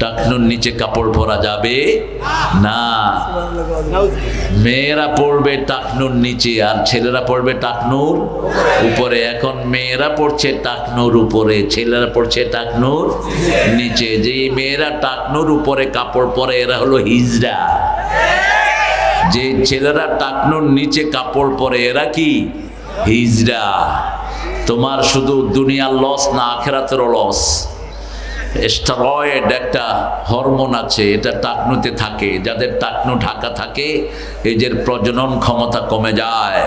টাকনুর নিচে কাপড় পরা যাবে না। মেয়েরা পড়বে টাকনুর নিচে আর ছেলেরা পড়বে টাকনুর উপরে। এখন মেয়েরা পড়ছে টাকনুর উপরে, ছেলেরা পড়ছে টাকনুর নিচে। যে মেয়েরা টাকনুর উপরে কাপড় পরে এরা হলো হিজড়া, যে ছেলেরা টাকনুর নিচে কাপড় পরে এরা কি হিজড়া। তোমার শুধু দুনিয়ার লস না, আখিরাতেরও লস। স্টেরয়েড একটা হরমোন আছে, এটা টাকনুতে থাকে। যাদের টাকনু ঢাকা থাকে এদের প্রজনন ক্ষমতা কমে যায়।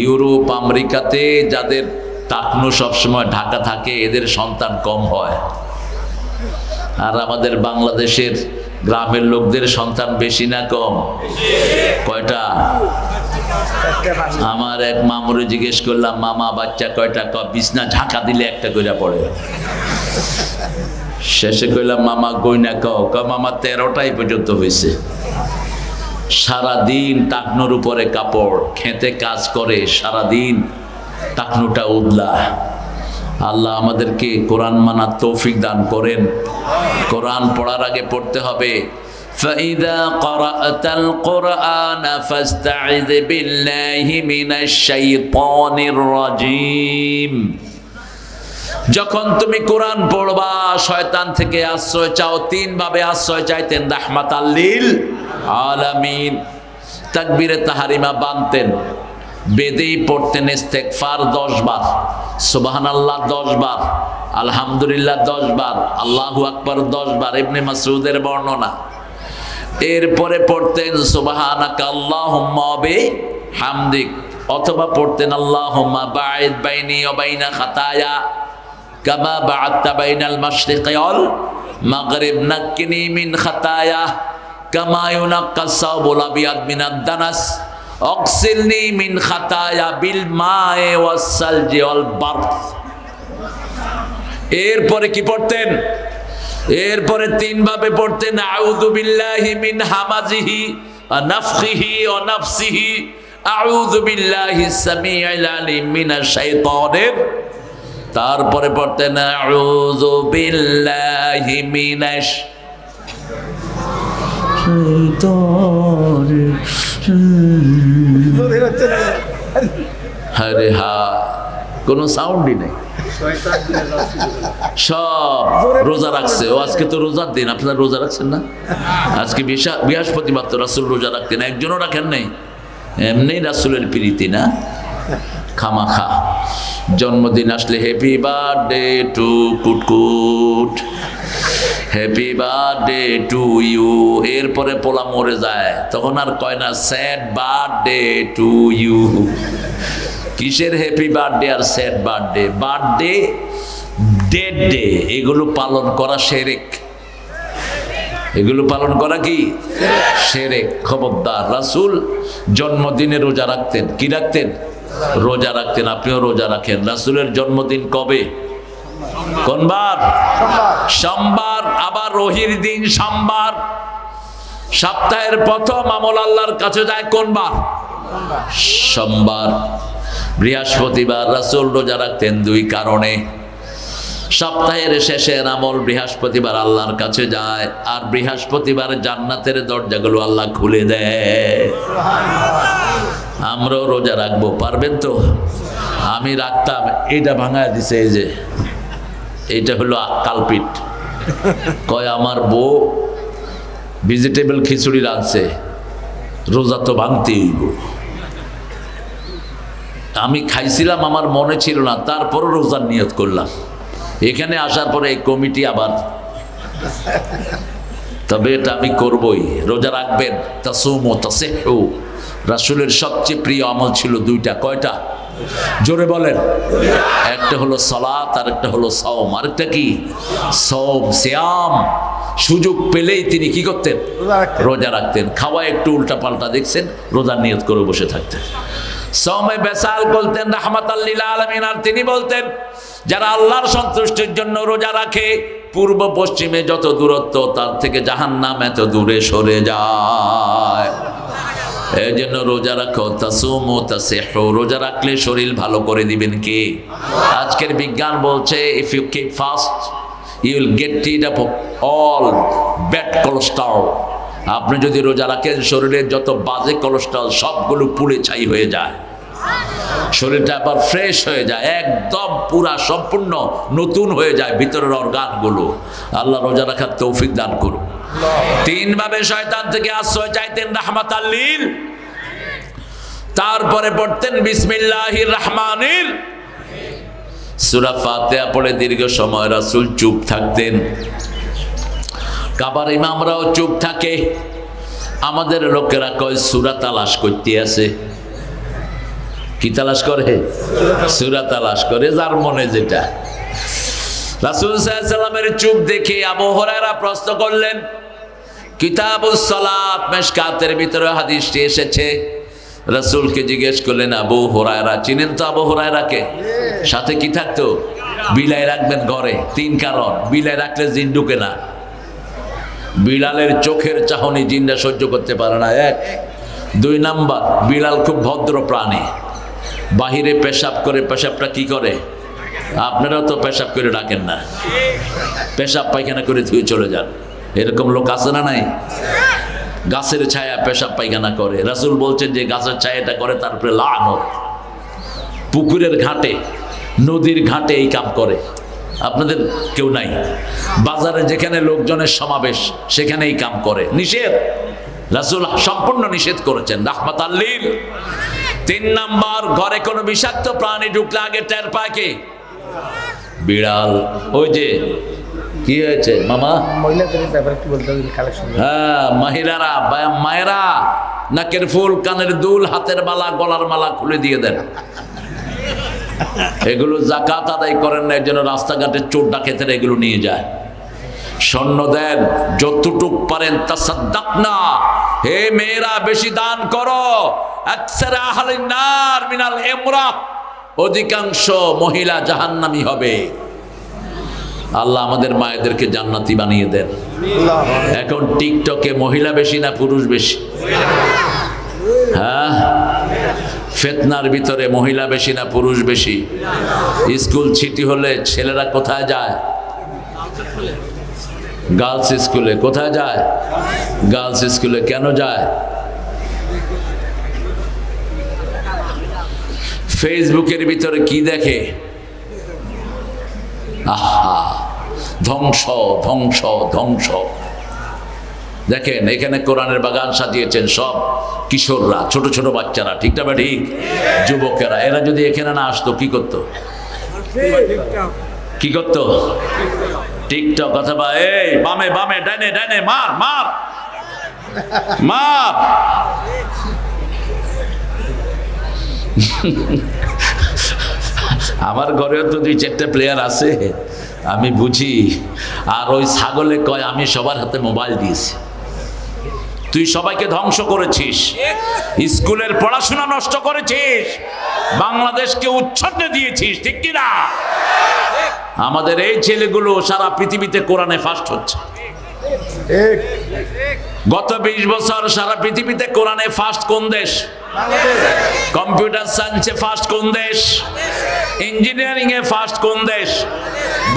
ইউরোপ আমেরিকাতে যাদের টাকনু সবসময় ঢাকা থাকে এদের সন্তান কম হয়। আর আমাদের বাংলাদেশের গ্রামের লোকদের সন্তান বেশি না কম? কয়টা? আমার এক মামুরে জিজ্ঞেস করলাম, মামা বাচ্চা কয়টা? বিছনা ঝাঁকা দিলে একটা কইরা পড়ে। শেষে কইলাম, মামা গইনা কও? মামা 13টাই পর্যন্ত হয়েছে। সারাদিন টাকনুর উপরে কাপড়, খেতে কাজ করে, সারাদিন টাকনুটা উদলা। আল্লাহ আমাদেরকে কোরআন মানার তৌফিক দান করেন। কোরআন পড়ার আগে পড়তে হবে فَإِذَا قَرَأْتَ الْقُرْآنَ فَاسْتَعِذْ بِاللَّهِ مِنَ الشَّيْطَانِ الرَّجِيمِ। যখন তুমি কোরআন পড়বা শয়তান থেকে আশ্রয় চাও। 3 ভাবে আশ্রয় চাইতেন রাহমাতাল লিল আলামিন। তাকবীরে তাহরিমা বানতেন, বেদেই পড়তেন ইস্তেগফার 10 বার, সুবহানাল্লাহ 10 বার, আলহামদুলিল্লাহ 10 বার, আল্লাহু আকবার 10 বার। ইবনে মাসউদের বর্ণনা। এরপরে পড়তেন সুবহানাকা আল্লাহুম্মা বিহামদিক, অথবা পড়তেন আল্লাহুম্মা বাঈদ বাইনি ওয়া বাইনা খাতায়া কামা বা'আদতা বাইনাল মাশরিকি ওয়াল মাগরিব, নাক্কিনি মিন খাতায়া কামা ইউনাক্কাস সাওবুল আবিয়াদ মিনাদ দানাস, অক্সিলনি মিন খাতায়া বিল মায়ে ওয়াস সালজি ওয়াল বারদ। এরপরে কি পড়তেন? এরপরে 3 ভাবে পড়তেন আউযু বিল্লাহি মিন হামাজিহি ওয়া নাফখিহি ওয়া নাফসিহি, আউযু বিল্লাহিস সামিউল আলিম মিনাশ শাইতানির। তারপরে পড়তেন আউযু বিল্লাহি মিনাশ শাইতানির। আরে হা, কোনো সাউন্ডই নেই, সব রোজা রাখছে। ও আজকে তো রোজার দিন, আপনারা রোজা রাখছেন না? আজকে বৃহস্পতিবার, তো রাসূল রোজা রাখতেন, একজনও রাখেন নাই। এমনি রাসূলের প্রীতি না, খামাখা। জন্মদিন আসলে happy birthday to Kutkut, happy birthday to you. এরপরে পোলা মরে যায়, তখন আর কয় না স্যাড বার্থডে টু ইউ। কিসের হ্যাপি বার্থডে আর sad birthday? Birthday, dead day, এগুলো পালন করা শিরক। এগুলো পালন করা কি শিরক? খবরদার। রাসূল জন্মদিনে রোজা রাখতেন। কি রাখতেন? রোজা রাখতেন। আপনিও রোজা রাখেন। রাসূলের জন্মদিন কবে? কোন বার? সোমবার। আবার রোহির দিন সোমবার। সপ্তাহের প্রথম আমল আল্লাহর কাছে যায় কোন বার? সোমবার। বৃহস্পতিবার রাসূল রোজা রাখতেন 2 কারণে। সপ্তাহের শেষের আমল বৃহস্পতিবার আল্লাহর কাছে যায়, আর বৃহস্পতিবার জান্নাতের দরজাগুলো আল্লাহ খুলে দেয়। আমরাও রোজা রাখবো, পারবেন তো? আমি রাখতাম, এইটা ভাঙায় দিছে। এই যে এইটা হলো কালপিট। কয় আমার বউ ভেজিটেবল খিচুড়ি রাঁধছে, রোজা তো ভাঙতেই হইব। আমি খাইছিলাম, আমার মনে ছিল না, তারপরও রোজার নিয়ত করলাম। এখানে আসার পরে এই কমিটি আবার, তবে এটা আমি করবই। রোজা রাখবেন, তাসুমু তাসিহু। রাসূলের সবচেয়ে প্রিয় আমল ছিল 2টা। কয়টা? জোরে বলেন। একটা হলো সালাত, আর একটা হলো সাওম। আরেকটা কি? সাওম, সিয়াম। সুযোগ পেলেই তিনি কি করতেন? রোজা রাখতেন। খাওয়া একটু উল্টা পাল্টা দেখছেন, রোজার নিয়ত করে বসে থাকতেন। সাওমে বেসাল বলতেন রাহমাতাল লিল আলামিন। আর তিনি বলতেন যারা আল্লাহর সন্তুষ্টির জন্য রোজা রাখে, পূর্ব পশ্চিমে যত দূরত্ব, তার থেকে জাহান্নাম এত দূরে সরে যায়। এই জন্য রোজা রাখো, তাসুমু তাসিহু। রোজা রাখলে শরীর ভালো করে দিবেন কে? আজকের বিজ্ঞান বলছে if you keep fast you will get rid of all bad cholesterol. আপনি যদি রোজা রাখেন শরীরের যত বাজে কোলেস্ট্রল সবগুলো পুড়ে ছাই হয়ে যায়, শরীরটা আবার ফ্রেশ হয়ে যায়, একদম পুরা সম্পূর্ণ নতুন হয়ে যায় ভিতরের অর্গানগুলো। আল্লাহ রোজা রাখার তৌফিক দান করুন। 3 ভাবে শয়তান থেকে আশ্রয় চাইতেন রাহমাতাল লিল, তারপরে পড়তেন বিসমিল্লাহির রহমানির। সূরা ফাতিহা পড়ে দীর্ঘ সময় রাসূল চুপ থাকতেন। কাবার ইমামরাও চুপ থাকে। আমাদের লোকেরা কয় সূরা তালাশ করতে আছে। কি তালাশ করে? সূরা তালাশ করে, যার মনে যেটা। রাসূল সাল্লাল্লাহু আলাইহি ওয়াসাল্লামের চুপ দেখে আবু হুরায়রা প্রশ্ন করলেন, কিতাবুস সালাত মিশকাতের ভিতরে হাদিসটি এসেছে। রাসূলকে জিজ্ঞেস করলেন, আবু হুরায়রা চিনেন তো? আবু হুরায়রাকে সাথে কি থাকতো? বিলাই রাখবেন ঘরে। 3 কারণ। বিলাই রাখলে জিন ঢুকে না, বিলালের চোখের চাহনি জিনরা সহ্য করতে পারে না, 1। 2 নাম্বার, বিলাল খুব ভদ্র প্রাণী, বাহিরে পেশাব করে, পেশাবটা কি করে? আপনারাও তো পেশাব করে ডাকেন না, পেশাব পায়খানা করে ধুয়ে চলে যান। এরকম লোক আছে না নাই? গাছের ছায়া পেশাব পায়খানা করে। রাসূল বলছেন যে গাছের ছায়াটা করে, তারপরে লানত। পুকুরের ঘাটে, নদীর ঘাটে এই কাম করে। আপনাদের কেউ নাই? বাজারে যেখানে লোকজনের সমাবেশ সেখানে এই কাম করে। নিষেধ, রাসূল সম্পূর্ণ নিষেধ করেছেন রাহমাতাল লিল। 3 নাম্বার, ঘরে কোনো বিষাক্ত প্রাণী ঢুকলে আগে টের পায় কে? বিড়াল। ওই যে কি হয়েছে মামা? মহিলাদের ব্যাপারে কি বলতে হবে? কালেকশন। হ্যাঁ, মহিলারা, মায়েরা নাকের ফুল, কানের দুল, হাতের মালা, গলার মালা খুলে দিয়ে দেন। এগুলো যাকাত আদায় করেন না, এর জন্য রাস্তাঘাটে চোর ডাকাতেরা এগুলো নিয়ে যায়। স্বর্ণ দেন, যতটুক পারেন তাসাদ্দাকনা। হে মেয়েরা, বেশি দান করো। আকসারা আহলিন নার মিনাল ইমরা, অধিকাংশ মহিলা জাহান্নামী হবে। আল্লাহ আমাদের মায়েদেরকে জান্নাতি বানিয়ে দেন। এখন টিকটকে মহিলা বেশি না পুরুষ বেশি? হ্যাঁ, ফিতনার ভিতরে মহিলা বেশি না পুরুষ বেশি? স্কুল ছুটি হলে ছেলেরা কোথায় যায়? গার্লস স্কুলে। কোথায় যায়? গার্লস স্কুলে। কেন যায়? ফেসবুকের ভিতরে কি দেখে? আহা, ধ্বংস ধ্বংস ধ্বংস। দেখেন, এখানে কোরআনের বাগান সাজিয়েছেন সব কিশোররা, ছোট ছোট বাচ্চারা, ঠিক না? ঠিক, যুবকেরা। এরা যদি এখানে না আসতো কি করতো? কি করতো? টিকটক অথবা এই বামে বামে, ডাইনে ডাইনে, মার মার মার। আমার ঘরেও তো 2-4টা প্লেয়ার আছে, আমি বুঝি। আর ওই ছাগলে কয়, আমি সবার হাতে মোবাইল দিয়েছি। তুই সবাইকে ধ্বংস করেছিস, স্কুলের পড়াশোনা নষ্ট করেছিস, বাংলাদেশকে উচ্ছন্নে দিয়েছিস, ঠিক কিনা? আমাদের এই ছেলেগুলো সারা পৃথিবীতে কোরআনে ফার্স্ট হচ্ছে। গত 20 বছর সারা পৃথিবীতে কোরআনে ফার্স্ট কোন দেশ? কম্পিউটার সায়েন্সে ফার্স্ট কোন দেশ? ইঞ্জিনিয়ারিং এ ফার্স্ট কোন দেশ?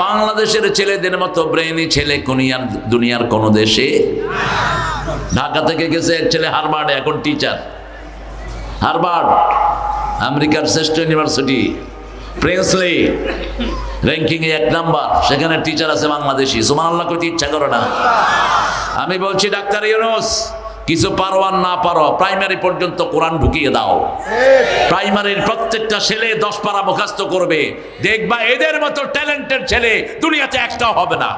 বাংলাদেশের ছেলেদের মতো ব্রেইনি ছেলে দুনিয়ার কোন দেশে? ঢাকা থেকে গেছে এক ছেলে হার্ভার্ডে, এখন টিচার। হার্ভার্ড আমেরিকার শ্রেষ্ঠ ইউনিভার্সিটি, প্রিন্সলি র্যাঙ্কিং এ 1 নাম্বার, সেখানে টিচার আছে বাংলাদেশি। সুবহানাল্লাহ কইতে ইচ্ছা করে না। আমি বলছি ডাক্তার ইউনূস, কিছু পারো আর না পারো, প্রাইমারি পর্যন্ত কোরআন ঢুকিয়ে দাও। প্রাইমারির প্রত্যেকটা ছেলে 10 পারা মুখস্থ করবে, দেখবা এদের মতো ট্যালেন্টেড ছেলে দুনিয়াতে একটাও হবে না।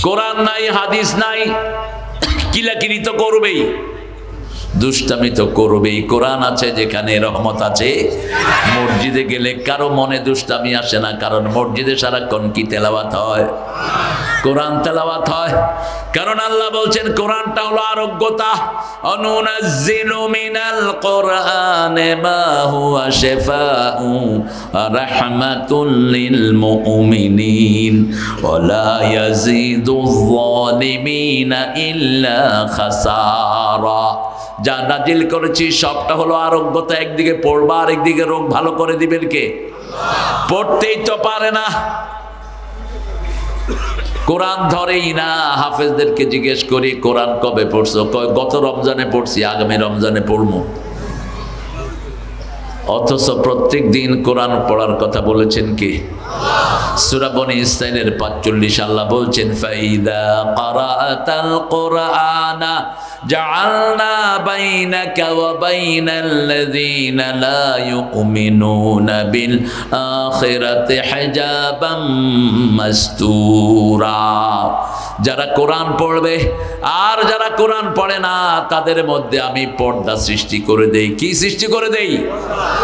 কোরআন নাই, হাদিস নাই, কিলাকিরি তো করবেই, দুষ্টামি তো করবেই। কোরআন আছে যেখানে রহমত আছে। মসজিদে গেলে কারো মনে দুষ্টামি আসে না, কারণ মসজিদে সারাক্ষণ কি তেলাওয়াত হয়? কোরআন তেলাওয়াত হয়। কারণ আল্লাহ বলছেন কোরআনটা হলো আরোগ্যতা। অনুনাজ্জিলু মিনাল কোরআনি মা হুয়া শিফাউ রাহমাতুল লিল মুমিনিন ওয়া লা ইয়াজিদুয যালিমিনা ইল্লা খাসারা। যা নাজিল করেছি সবটা হলো আরোগ্যতা। একদিকে পড়বা আর একদিকে রোগ ভালো করে দিবেন কে? পড়তেই তো পারে না, কোরআন ধরেই না। হাফেজদেরকে জিজ্ঞেস করি কোরআন কবে পড়ছো, কয় গত রমজানে পড়ছি, আগামী রমজানে পড়বো। অথচ প্রত্যেক দিন কোরআন পড়ার কথা বলেছেন কি? সূরা বনী ইসরাঈলের 45 আল্লাহ বলছেন ফাইদা ক্বারাআতাল কুরআনা জাআলনা বাইনাকা ওয়া বাইনাল্লাযীনা লা ইউমিনুনা বিল আখিরাতি হিজাবাম মাসতুরা। যারা কোরআন পড়বে আর যারা কোরআন পড়ে না তাদের মধ্যে আমি পর্দা সৃষ্টি করে দেই। কি সৃষ্টি করে দেই?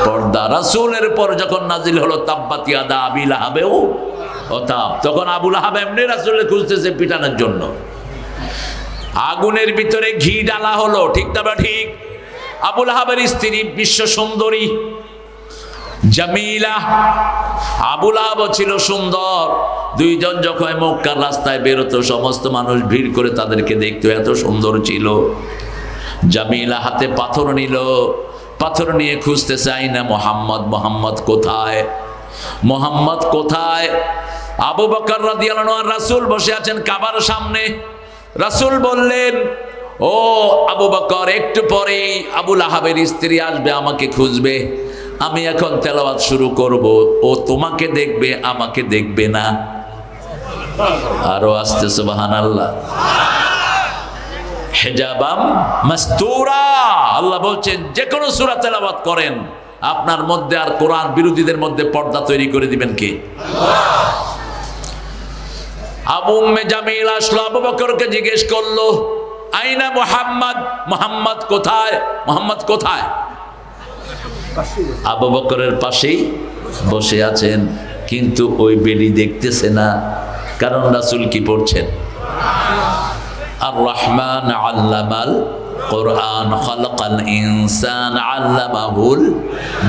পর্দা। রাসূলের পর যখন নাজিল হলো তাব্বাত ইয়াদা আবি লাহাবেও ও তাব, তখন আবু লাহাব এমনি রাসূলকে খুঁজতেছে পিটানোর জন্য। আগুনের ভিতরে ঘি ডালা হলো, ঠিক না? ঠিক। আবু লাহাবের স্ত্রী বিশ্ব সুন্দরী জামিলা, আবু লাহাব ছিল সুন্দর। দুইজন যখন মক্কার রাস্তায় বেরোতো সমস্ত মানুষ ভিড় করে তাদেরকে দেখতো, এত সুন্দর ছিল। জামিলা হাতে পাথর নিল, পাথর নিয়ে খুঁজতেছে আইনা মোহাম্মদ, মোহাম্মদ কোথায়, মোহাম্মদ কোথায়? আবু বকর রাদিয়াল্লাহু আনহু রাসূল বসে আছেন কাবার সামনে। রাসূল বললেন, ও আবু বকর, একটু পরেই আবু লাহাবের স্ত্রী আসবে, আমাকে খুঁজবে। আমি এখন তেলাওয়াত শুরু করব, ও তোমাকে দেখবে, আমাকে দেখবে না। আরো আস্তে সুবহানাল্লাহ। হিজাবাম মাসতুরা। আল্লাহ বলছেন যে কোনো সূরা তেলাওয়াত করেন, আপনার মধ্যে আর কোরআন বিরোধীদের মধ্যে পর্দা তৈরি করে দিবেন কে? আবু উম্মে জামিল আসলো, আবু বকরকে জিজ্ঞেস করলো আইনা মুহাম্মদ, মুহাম্মদ কোথায়, মুহাম্মদ কোথায়? আবু বকরের পাশেই বসে আছেন, কিন্তু ওই বেলি দেখতেছে না, কারণ রাসূল কি পড়ছেন? আর রহমান আল্লামাল কোরআন খালাকাল ইনসান আল্লামাহুল।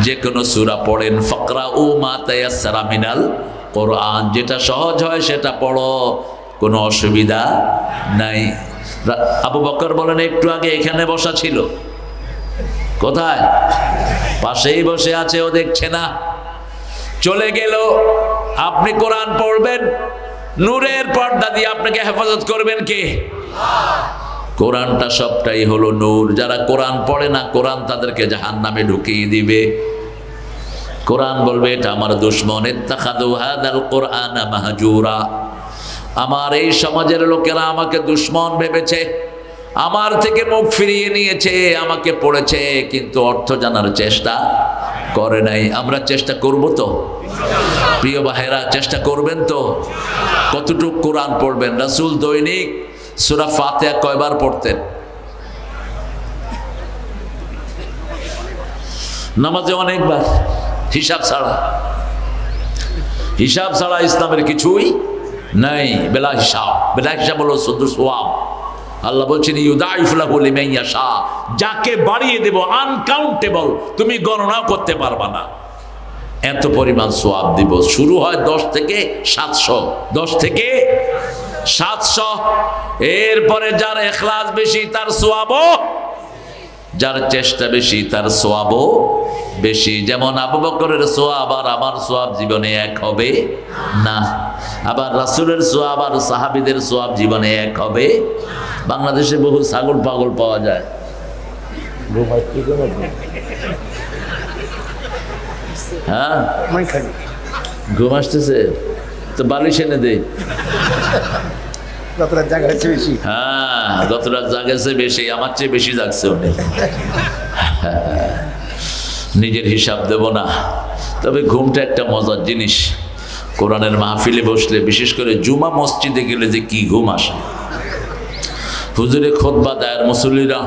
যে কোনো সূরা পড়েন, ফাকরাউ মা তায়াসসারা মিনাল কোরআন, যেটা সহজ হয় সেটা পড়ো, কোনো অসুবিধা নাই। আবু বকর বলেন একটু আগে এখানে বসা ছিল, কোথায়? পাশেই বসে আছে, ও দেখছে না, চলে গেল। আপনি কোরআন পড়বেন, নূরের পর্দা দিয়ে আপনাকে হেফাজত করবেন কে? কোরআনটা সবটাই হলো নূর। যারা কোরআন পড়ে না, কোরআন তাদেরকে জাহান্নামে ঢুকিয়ে দিবে। কোরআন বলবে এটা আমার দুশমন। ইত্তাখাযু হাযাল কুরআনা মাহজুরা। আমার এই সমাজের লোকেরা আমাকে দুশমন ভেবেছে, আমার থেকে মুখ ফিরিয়ে নিয়েছে, আমাকে পড়েছে কিন্তু অর্থ জানার চেষ্টা করে নাই। আমরা চেষ্টা করব তো? প্রিয় ভাইরা, চেষ্টা করবেন তো? কতটুক কোরআন পড়বেন? রাসূল দৈনিক সূরা ফাতিহা কয়বার পড়তেন? নামাজে অনেকবার, হিসাব ছাড়া। হিসাব ছাড়া ইসলামের কিছুই নাই। বেলা হিসাব, বেলা হিসাব হলো শুধু সওয়াব। আল্লাহ বলছেন ইউদাইফু লাহু লিমান ইয়াশা, যাকে বাড়িয়ে দেব আনকাউন্টেবল, তুমি গণনা করতে পারবা না, এত পরিমাণ সওয়াব দিব। শুরু হয় 10 থেকে 700, 10 থেকে 700। এরপরে যার ইখলাস বেশি তার সওয়াবও, যার চেষ্টা বেশি তার সওয়াবও বেশি। যেমন আবু বকরের সওয়াব আর আমার সওয়াব জীবনে এক হবে না, আবার রাসূলের সওয়াব আর সাহাবীদের সওয়াব জীবনে এক হবে। বাংলাদেশে বহু ছাগল পাগল পাওয়া যায়। হ্যাঁ, ঘুম আসতেছে তো বালিশ এনে দেই। যতটা জায়গা হচ্ছে বেশি। হ্যাঁ, যতটা জাগেছে বেশি, আমার চেয়ে বেশি জাগছে উনি। নিজের হিসাব দেব না, তবে ঘুমটা একটা মজার জিনিস। কোরআনের মাহফিলে বসলে, বিশেষ করে জুমা মসজিদে গেলে যে কি ঘুম আসে। হুজুরে খুতবা দেয়, মুসল্লিরা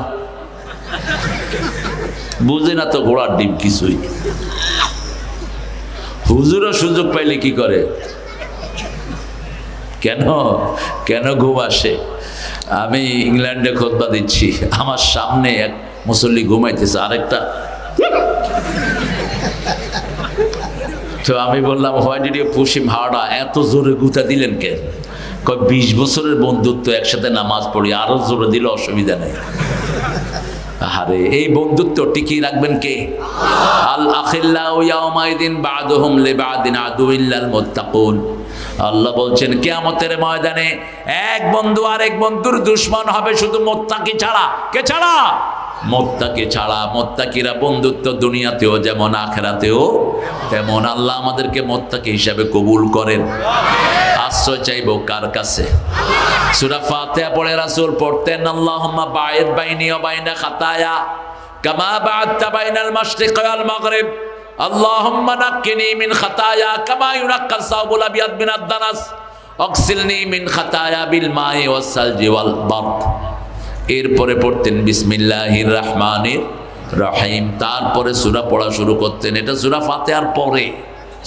বুঝে না তো ঘোড়ার ডিম কিছুই। হুজুরও সুযোগ পাইলে কি করে? কেন কেন ঘুম আসে? আমি ইংল্যান্ডে খুতবা দিচ্ছি, আমার সামনে এক মুসল্লি ঘুমাইতেছে, আরেকটা। তো আমি বললাম, why did you push him harder? এত জোরে গুতা দিলেন কেন? কয় 20 বছরের বন্ধুত্ব, একসাথে নামাজ পড়ি, আরো জোরে দিলে অসুবিধা নেই। আরে এই বন্ধুত্ব টিকিয়ে রাখবেন কে? আল আখিল্লাউ ইয়াওমাইদিন বা'দুহুম লিবা'দিন আদুউল লিল মুত্তাকুন। আল্লাহ বলছেন কিয়ামতের ময়দানে এক বন্ধু আরেক বন্ধুর দুশমন হবে শুধু মুত্তাকি ছাড়া। কে ছাড়া? মুত্তাকি ছাড়া। মুত্তাকিরা বন্ধুত্ব দুনিয়াতেও যেমন আখিরাতেও তেমন। আল্লাহ আমাদেরকে মুত্তাকি হিসাবে কবুল করেন। আশ্রয় চাইবো কার কাছে? সূরা ফাতিহা পড়ে রাসূল পড়তেন আল্লাহুম্মা বা'id বাইনি ওয়া বাইনা খাতায়া কামা বা'adta বাইনাল মাশরিক ওয়াল মাগরিব আল্লাহুম্মা নাক্কিনি মিন খাতায়া কামা ইউনাক্কাস সাওবুল আবিয়াদ মিনাদ দানাস আগসিলনি মিন খাতায়া বিল মাই ওয়াস সালজি ওয়াল বারদ। এরপরে পড়তেন বিসমিল্লাহির রহমানির রহিম। তারপরে সূরা পড়া শুরু করতেন। এটা সূরা ফাতিহার পরে।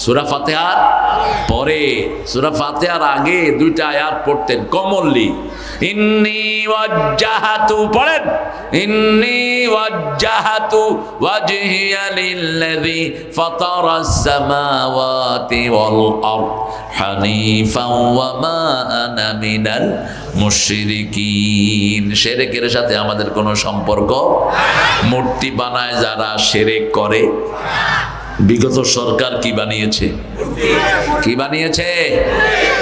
সূরা ফাতিহার পরে। সূরা ফাতিহার আগে দুইটা আয়াত পড়তেন কমনলি। ইন্নী ওয়াজ্জাহাতু পড়েন, ইন্নী ওয়াজ্জাহাতু ওয়াজহিয়া লিল্লাযী ফাতারাস সামাওয়াতি ওয়াল আরদ হানিফান ওয়া মা আনা মিনাল মুশরিকিন। শিরকের সাথে আমাদের কোনো সম্পর্ক। মূর্তি বানায় যারা শিরক করে। বিগত সরকার কি বানিয়েছে? কি বানিয়েছে?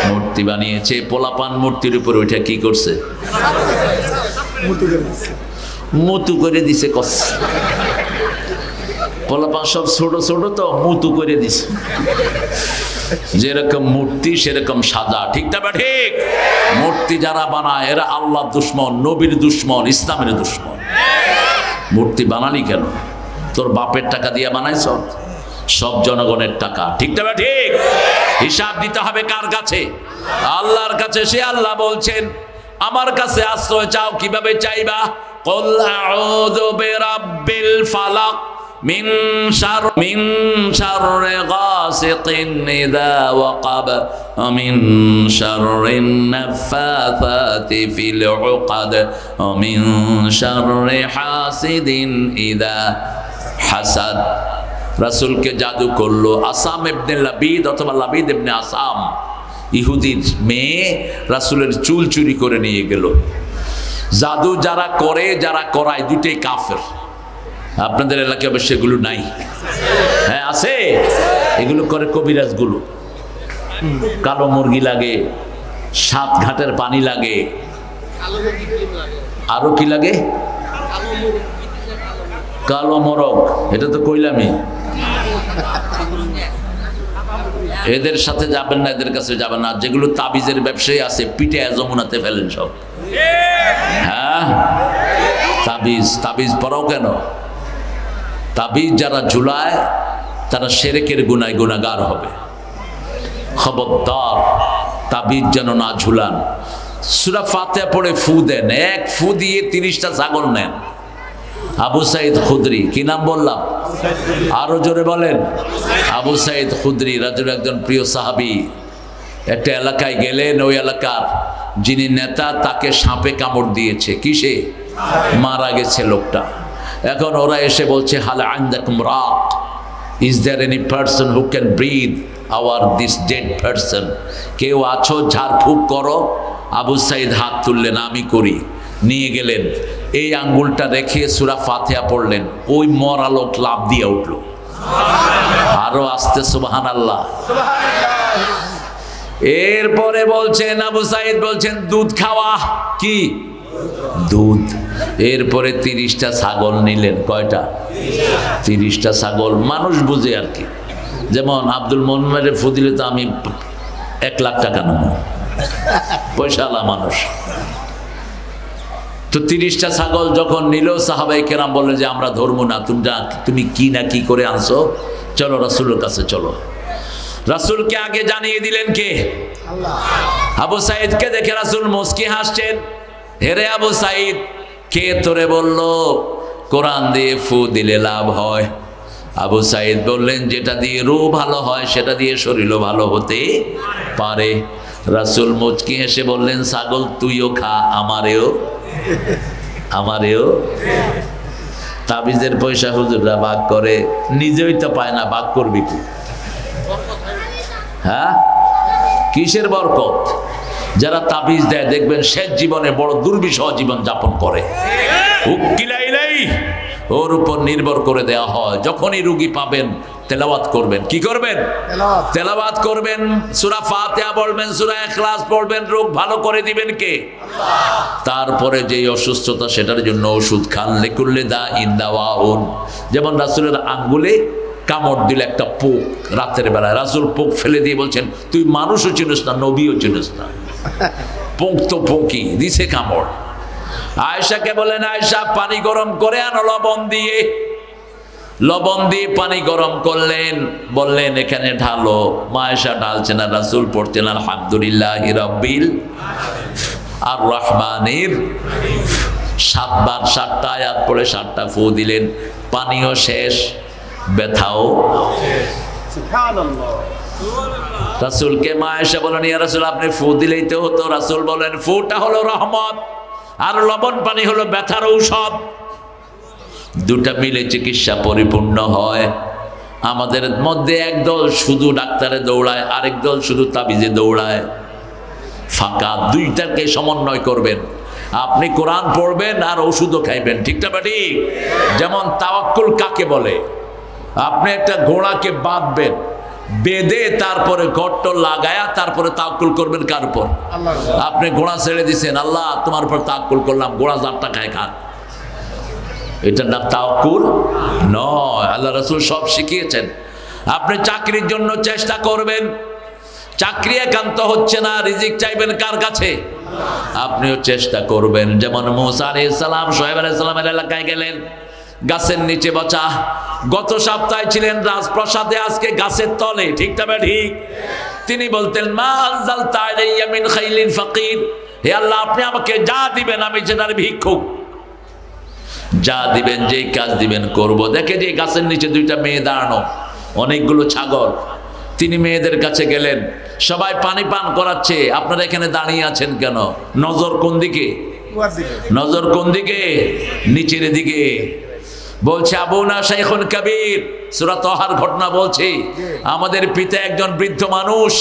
মূর্তি বানিয়েছে। পোলাপান মূর্তির উপর ওইটা কি করছে? মুতু করে দিছে। কস পোলাপান সব ছোট ছোট তো মুতু করে দিছে। যেরকম মূর্তি সেরকম সাজা। ঠিক না বা ঠিক? মূর্তি যারা বানায় এরা আল্লাহর দুশমন, নবীর দুশমন, ইসলামের দুশমন। মূর্তি বানালি কেন? তোর বাপের টাকা দিয়ে বানাইছ? সব জনগণের টাকা। ঠিক না ঠিক? হিসাব দিতে হবে কার কাছে? আল্লাহর কাছে। সে আল্লাহ বলছেন আমার কাছে আশ্রয় চাও। কিভাবে চাইবা? কুল আউযু বিরাব্বিল ফালাক মিন শাররি গাসিকিন ইযা ওয়াকাব ওয়া মিন শাররিন নাফাসাতি ফিল উকাদ ওয়া মিন শাররি হাসিদিন ইযা হাসাদ। রাসূলকে জাদু করলো আসাম ইবনে লাবিদ অথবা লাবিদ ইবনে আসাম। ইহুদির মেয়ে রাসূলের চুল চুরি করে নিয়ে গেল। জাদু যারা করে যারা করায় দুটেই কাফের। আপনাদের এলাকায় অবশ্য এগুলো নাই? হ্যাঁ আছে। এগুলো করে কবিরাজগুলো। কালো মুরগি লাগে, 7 ঘাটের পানি লাগে, আরো কি লাগে? কালো মোরগ। এটা তো কইলামই। এদের সাথে যাবেন না, এদের কাছে যাবেন না। যেগুলো তাবিজের ব্যবসায়ী আছে পিঠে যমুনাতে ফেলেন সব। হ্যাঁ তাবিজ। তাবিজ পরাও কেন? তাবিজ যারা ঝুলায় তারা শিরকের গুনায় গুনাহগার হবে। খবরদার তাবিজ যেন না ঝুলান। সূরা ফাতিহা পড়ে ফু দেন। এক ফু দিয়ে 30টা ছাগল নেন। আবু সাইদ খুদরি। কি নাম বললাম? আরো জোরে বলেন। আবু সাইদ খুদরি রাজুল একজন প্রিয় সাহাবী। একটা এলাকায় গেলেন, ওই এলাকার যিনি নেতা তাকে সাপে কামড় দিয়েছে। কিসে? মারা গেছে লোকটা। এখন ওরা এসে বলছে হাল আনদাকুম রাত, is there any person who can breathe our this dead person? কেউ আছো ঝাড়ফুঁক করো? আবু সাইদ হাত তুললেন, আমি করি। নিয়ে গেলেন। এই আঙ্গুলটা রেখে সূরা ফাতিহা পড়লেন। ওই মরা লোক লাফ দিয়ে উঠল। আরো আস্তে সুবহানাল্লাহ। এরপরে বলছেন আবু সাইদ বলছেন দুধ খাওয়া। কি? দুধ। এরপরে 30টা ছাগল নিলেন। কয়টা? 30টা ছাগল। মানুষ বুঝে আর কি। যেমন আব্দুল মোমেনের ফজিলে তো আমি 1 লাখ টাকা নেব, পয়সাওয়ালা মানুষ। তো 30টা ছাগল যখন নিল সাহাবায়ে কেরাম বললেন যে আমরা ধরবো না, তুমি কি না কি করে আনছো, চলো রাসূলের কাছে চলো। রাসূলকে আগে জানিয়ে দিলেন কে? আল্লাহ। আবু সাইদকে দেখে রাসূল মুস্কি হাসছেন। হেরে আবু সাইদ, কে তোরে বললো কোরআন দিয়ে ফু দিলে লাভ হয়? আবু সাইদ বললেন যেটা দিয়ে রূহ ভালো হয় সেটা দিয়ে শরীরও ভালো হতে পারে। রাসূল মুচকি হেসে বললেন ছাগল তুইও খা, আমারেও। তাবিজের পয়সা হুজুররা ভাগ করে, নিজেই তো পায় না, ভাগ করবি কি? হ্যাঁ কিসের বরকত? যারা তাবিজ দেয় দেখবেন শেষ জীবনে বড় দুর্বিষহ জীবন যাপন করে। উকিলাইলাই ওর উপর নির্ভর করে দেওয়া হয়। যখনই রুগী পাবেন তেলাওয়াত করবেন। কি করবেন? তেলাওয়াত করবেন। সূরা ফাতিহা পড়বেন, সূরা ইখলাস পড়বেন। রোগ ভালো করে দিবেন কে? তারপরে যেই অসুস্থতা সেটার জন্য ওষুধ খান। লিকুল্লি দাইন দাওয়াউন। যেমন রাসূলের আঙ্গুলে কামড় দিল একটা পোক রাতের বেলায়, রাসূল পোক ফেলে দিয়ে বলছেন, তুই মানুষও চিনিস না, নবীও চিনিস না, পোক তো পোকই, দিছে কামড়। আয়েশাকে বলেন, আয়েশা পানি গরম করে আনো লবণ দিয়ে। লবণ দিয়ে পানি গরম করলেন, বললেন এখানে ঢালো। মা আয়েশা ঢালছেন আর রাসূল পড়তেন আলহামদুলিল্লাহি রাব্বিল আর রহমানির। 7 বার 7টা আয়াত পড়ে 7টা ফু দিলেন। পানিও শেষ, ব্যথাও। রাসূলকে মা আয়েশা বলেন, ইয়া রাসূল আপনি ফু দিলেই তো হতো। রাসূল বলেন, ফুটা হলো রহমত আর লবণ পানি হলো ব্যথার ঔষধ। দুটা মিলে চিকিৎসা পরিপূর্ণ হয়। আমাদের মধ্যে একদল শুধু ডাক্তারে দৌড়ায়, আরেক দল শুধু তাবিজে দৌড়ায়। ফাঁকা দুইটাকে সমন্বয় করবেন। আপনি কোরআন পড়বেন আর ওষুধও খাইবেন, ঠিকটা বা ঠিক? যেমন তাওয়াক্কুল কাকে বলে? আপনি একটা ঘোড়াকে বাঁধবেন, বেঁধে তারপরে গর্ত লাগায়া তারপরে তাওয়াক্কুল করবেন কার উপর? আপনি ঘোড়া ছেড়ে দিছেন, আল্লাহ তোমার উপর তাওয়াক্কুল করলাম, ঘোড়া যারটা খায় খান। এটার নাম তাওয়াক্কুল নয়। আল্লাহ রাসূল সব শিখিয়েছেন। আপনি চাকরির জন্য চেষ্টা করবেন, চাকরি একান্ত হচ্ছে না, রিজিক চাইবেন কার কাছে? আপনিও চেষ্টা করবেন। যেমন মূসা আলাইহিস সালাম শুআয়ব আলাইহিস সালামের এলাকায় গেলেন, গাছের নিচে বসা। গত সপ্তাহে ছিলেন রাজপ্রাসাদে, আজকে গাছের তলে, ঠিকটা বা ঠিক? তিনি বলতেন, মা আনজালতা আলাইয়া মিন খাইলিন ফাকির। হে আল্লাহ, আপনি আমাকে যা দিবেন আমি সেটার ভিক্ষুক। যা দিবেন, যেই কাজ দিবেন করব। দেখে যে গাছের নিচে দুইটা মেয়ে দাঁড়ানো, অনেকগুলো ছাগল। তিনি মেয়েদের কাছে গেলেন, সবাই পানি পান করাচ্ছে, আপনারা এখানে দাঁড়িয়ে আছেন কেন? নজর কোন দিকে? নজর কোন দিকে? নিচের দিকে। বলছে, আবুনা শাইখুন কাবীর, সূরা তাহার ঘটনা বলছে, আমাদের পিতা একজন বৃদ্ধ মানুষ।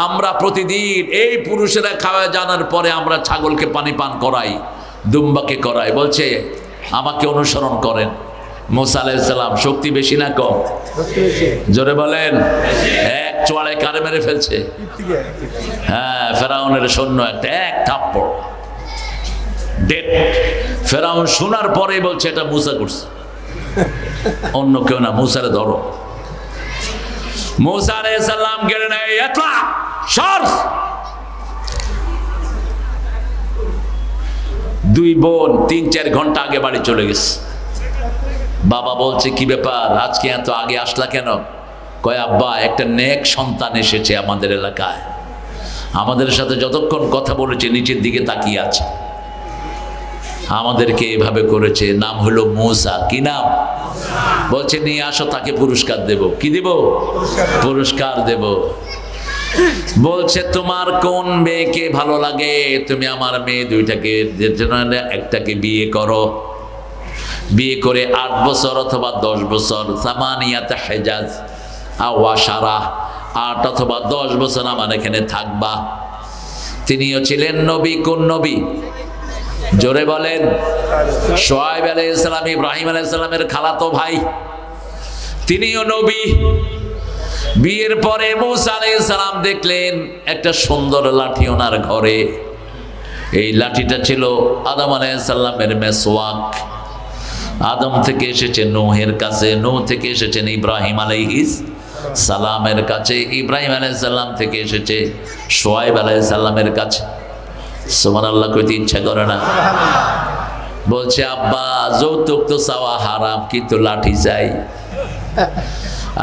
আমরা প্রতিদিন এই পুরুষেরা খাওয়া জানার পরে আমরা ছাগলকে পানি পান করাই, দুম্বাকে করাই। বলছে আমাকে অনুসরণ করেন। মূসা আলাইহিস সালাম শক্তি বেশি না কম? জোরে বলেন। এক চোয়ালে কারে মেরে ফেলছে। হ্যাঁ, ফেরাউনের সৈন্য একটা এক থাপ্পড় ডেড। ফেরাউন শোনার পরে বলছে এটা মূসা করছে, অন্য কেউ না, মূসারে ধরো। মূসা আলাইহিস সালাম গেলেন, এতলা সর। দুই বোন 3-4 ঘন্টা আগে বাড়ি চলে গেছে। বাবা বলছে, কি ব্যাপার, আজকে এত আগে আসলা কেন? কয়, আব্বা একটা নেক সন্তান এসেছে আমাদের এলাকায়, আমাদের সাথে যতক্ষণ কথা বলেছে নিচের দিকে তাকিয়ে আছে, আমাদেরকে এভাবে করেছে, নাম হলো মূসা। কি নাম? বলছে নিয়ে আসো, তাকে পুরস্কার দেব। কি দেব? পুরস্কার দেব। বলছে তোমার কোন মেয়েকে ভালো লাগে? তুমি আমার মেয়ে দুইটাকে, একটাকে বিয়ে করো। বিয়ে করে 8 বছর অথবা 10 বছর, সামানিয়াতে হেজাজ আওয়াশারা, 8 অথবা 10 বছর আমার এখানে থাকবা। তিনিও ছিলেন নবী। কোন নবী? জোরে বলেন। শুআয়ব আলাইহিস সালাম ইব্রাহিম আলাইহিস সালামের খালাতো ভাই, তিনিও নবী। বিয়ের পরে মূসা আলাইহিস সালাম দেখলেন একটা সুন্দর লাঠি ওনার ঘরে। এই লাঠিটা ছিল আদম আলাইহিস সালামের মেসওয়াক। আদম থেকে এসেছে নূহের কাছে, নূহ থেকে এসেছেন ইব্রাহিম আলাইহিস সালামের কাছে, ইব্রাহিম আলাইহিস সালাম থেকে এসেছে শুআয়ব আলাইহিস সালামের কাছে। সুবহানাল্লাহ কইতে ইচ্ছা করে না? বলছে, আব্বা যৌতুক তো চাওয়া হারাম, কিন্তু লাঠি চাই।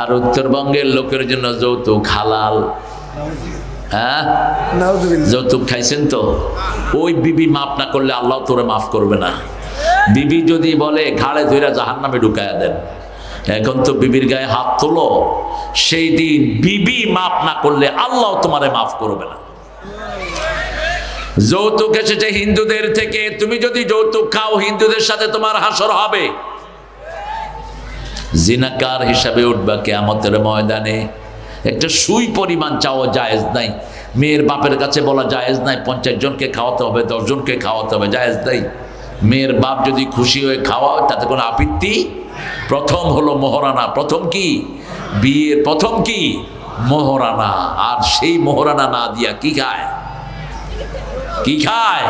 আর উত্তরবঙ্গের লোকের জন্য যৌতুক হালাল। হ্যাঁ, যৌতুক খাইছেন তো? ওই বিবি মাফ না করলে আল্লাহ তোরে মাফ করবে না। বিবি যদি বলে ঘাড়ে ধইরা জাহান্নামে ঢুকায়া দেন। এখন তো বিবির গায়ে হাত তোলো, সেই দিন বিবি মাফ না করলে আল্লাহ তোমারে মাফ করবে না। যৌতুক এসেছে হিন্দুদের থেকে। তুমি যদি যৌতুক খাও, হিন্দুদের সাথে তোমার হাসর হবে। জিনাকার হিসাবে উঠবা কিয়ামতের ময়দানে। একটা সুই পরিমাণ চাওয়া জায়েজ নাই। মেয়ের বাপের কাছে বলা জায়েজ নাই 50 জনকে খাওয়াতে হবে, 10 জনকে খাওয়াতে হবে, জায়েজ নাই। মেয়ের বাপ যদি খুশি হয়ে খাওয়ায় তাতে কোনো আপত্তি। প্রথম হলো মোহরানা। প্রথম কি? বিয়ের প্রথম কি মোহরানা, আর সেই মোহরানা না দিয়া কি খায়? কি খায়?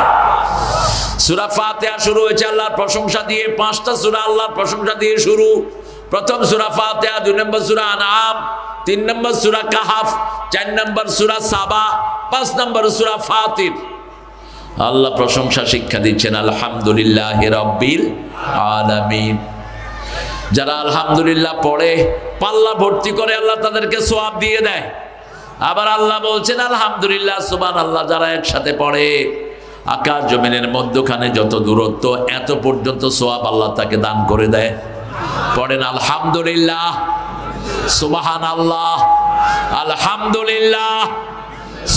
সূরা ফাতিহা শুরু হয়েছে আল্লাহর প্রশংসা দিয়ে। 5টা সূরা আল্লাহর প্রশংসা দিয়ে শুরু। প্রথম সূরা ফাতিহা, 2 নম্বর সূরা আনআম, 3 নম্বর সূরা কাহাফ, 4 নম্বর সূরা সাবা, 5 নম্বর সূরা ফাতির। আল্লাহ প্রশংসা শিক্ষা দিচ্ছেন, আলহামদুলিল্লাহি রাব্বিল আলামিন। যারা আলহামদুলিল্লাহ পড়ে, পাল্লা ভর্তি করে, আল্লাহ তাদেরকে সওয়াব দিয়ে দেয়। আবার আল্লাহ বলছেন আলহামদুলিল্লাহ সুবহানাল্লাহ, যারা একসাথে পড়ে, আকাশ জমিনের মধ্যখানে যত দূরত্ব, এত পর্যন্ত সওয়াব আল্লাহ তাকে দান করে দেয়। পড়েন আলহামদুলিল্লাহ, সুবহানাল্লাহ, আলহামদুলিল্লাহ,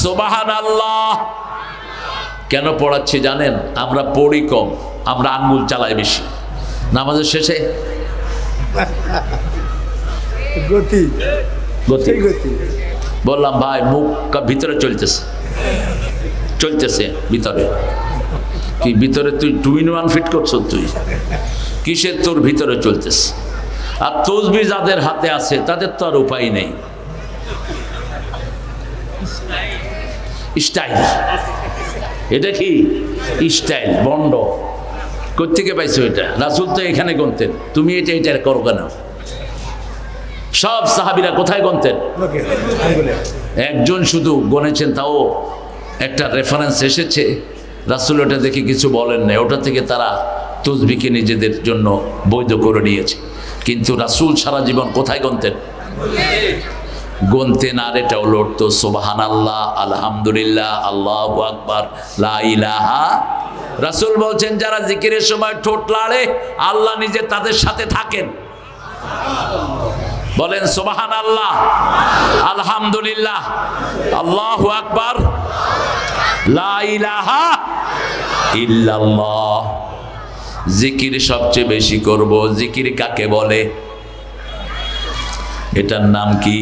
সুবহানাল্লাহ। কেন পড়াচ্ছি জানেন? আমরা পড়ি কম, আমরা আঙ্গুল চালাই বেশি। নামাজের শেষে গতি গতি সেই গতি বললাম ভাই মুখ ভিতরে চলতেছে ভিতরে। কি ভিতরে? তুই 2 in 1 ফিট করছো, তুই কিসের তোর ভিতরে চলতেছে? আর তসবি যাদের হাতে আছে তাদের তো আর উপায় নেই। স্টাইল, এটা কি স্টাইল? বন্ড কোত্থেকে পাইছো এটা? রাসূল তো এখানে গুনতেন, তুমি এটা করো কেন? সব সাহাবীরা কোথায় গুনতেন? ওকে আঙ্গুলে একজন শুধু গনেছেন, তাও একটা রেফারেন্স এসেছে, রাসূল ওটা দেখে কিছু বলেন না, ওটা থেকে তারা তসবিহকে নিজেদের জন্য বৈধ করে নিয়েছে। কিন্তু রাসূল সারা জীবন কোথায় গুনতেন? গুনতেন। আর এটাও লড়তো, সুবহানাল্লাহ, আলহামদুলিল্লাহ, আল্লাহু আকবার, লা ইলাহা। রাসূল বলছেন যারা জিকিরের সময় ঠোঁট লাড়ে, আল্লাহ নিজে তাদের সাথে থাকেন। বলেন সুবহানাল্লাহ, আলহামদুলিল্লাহ, আল্লাহু আকবার, লা ইলাহা ইল্লাল্লাহ। জিকির সবচেয়ে বেশি করব। জিকির কাকে বলে? এটার নাম কি?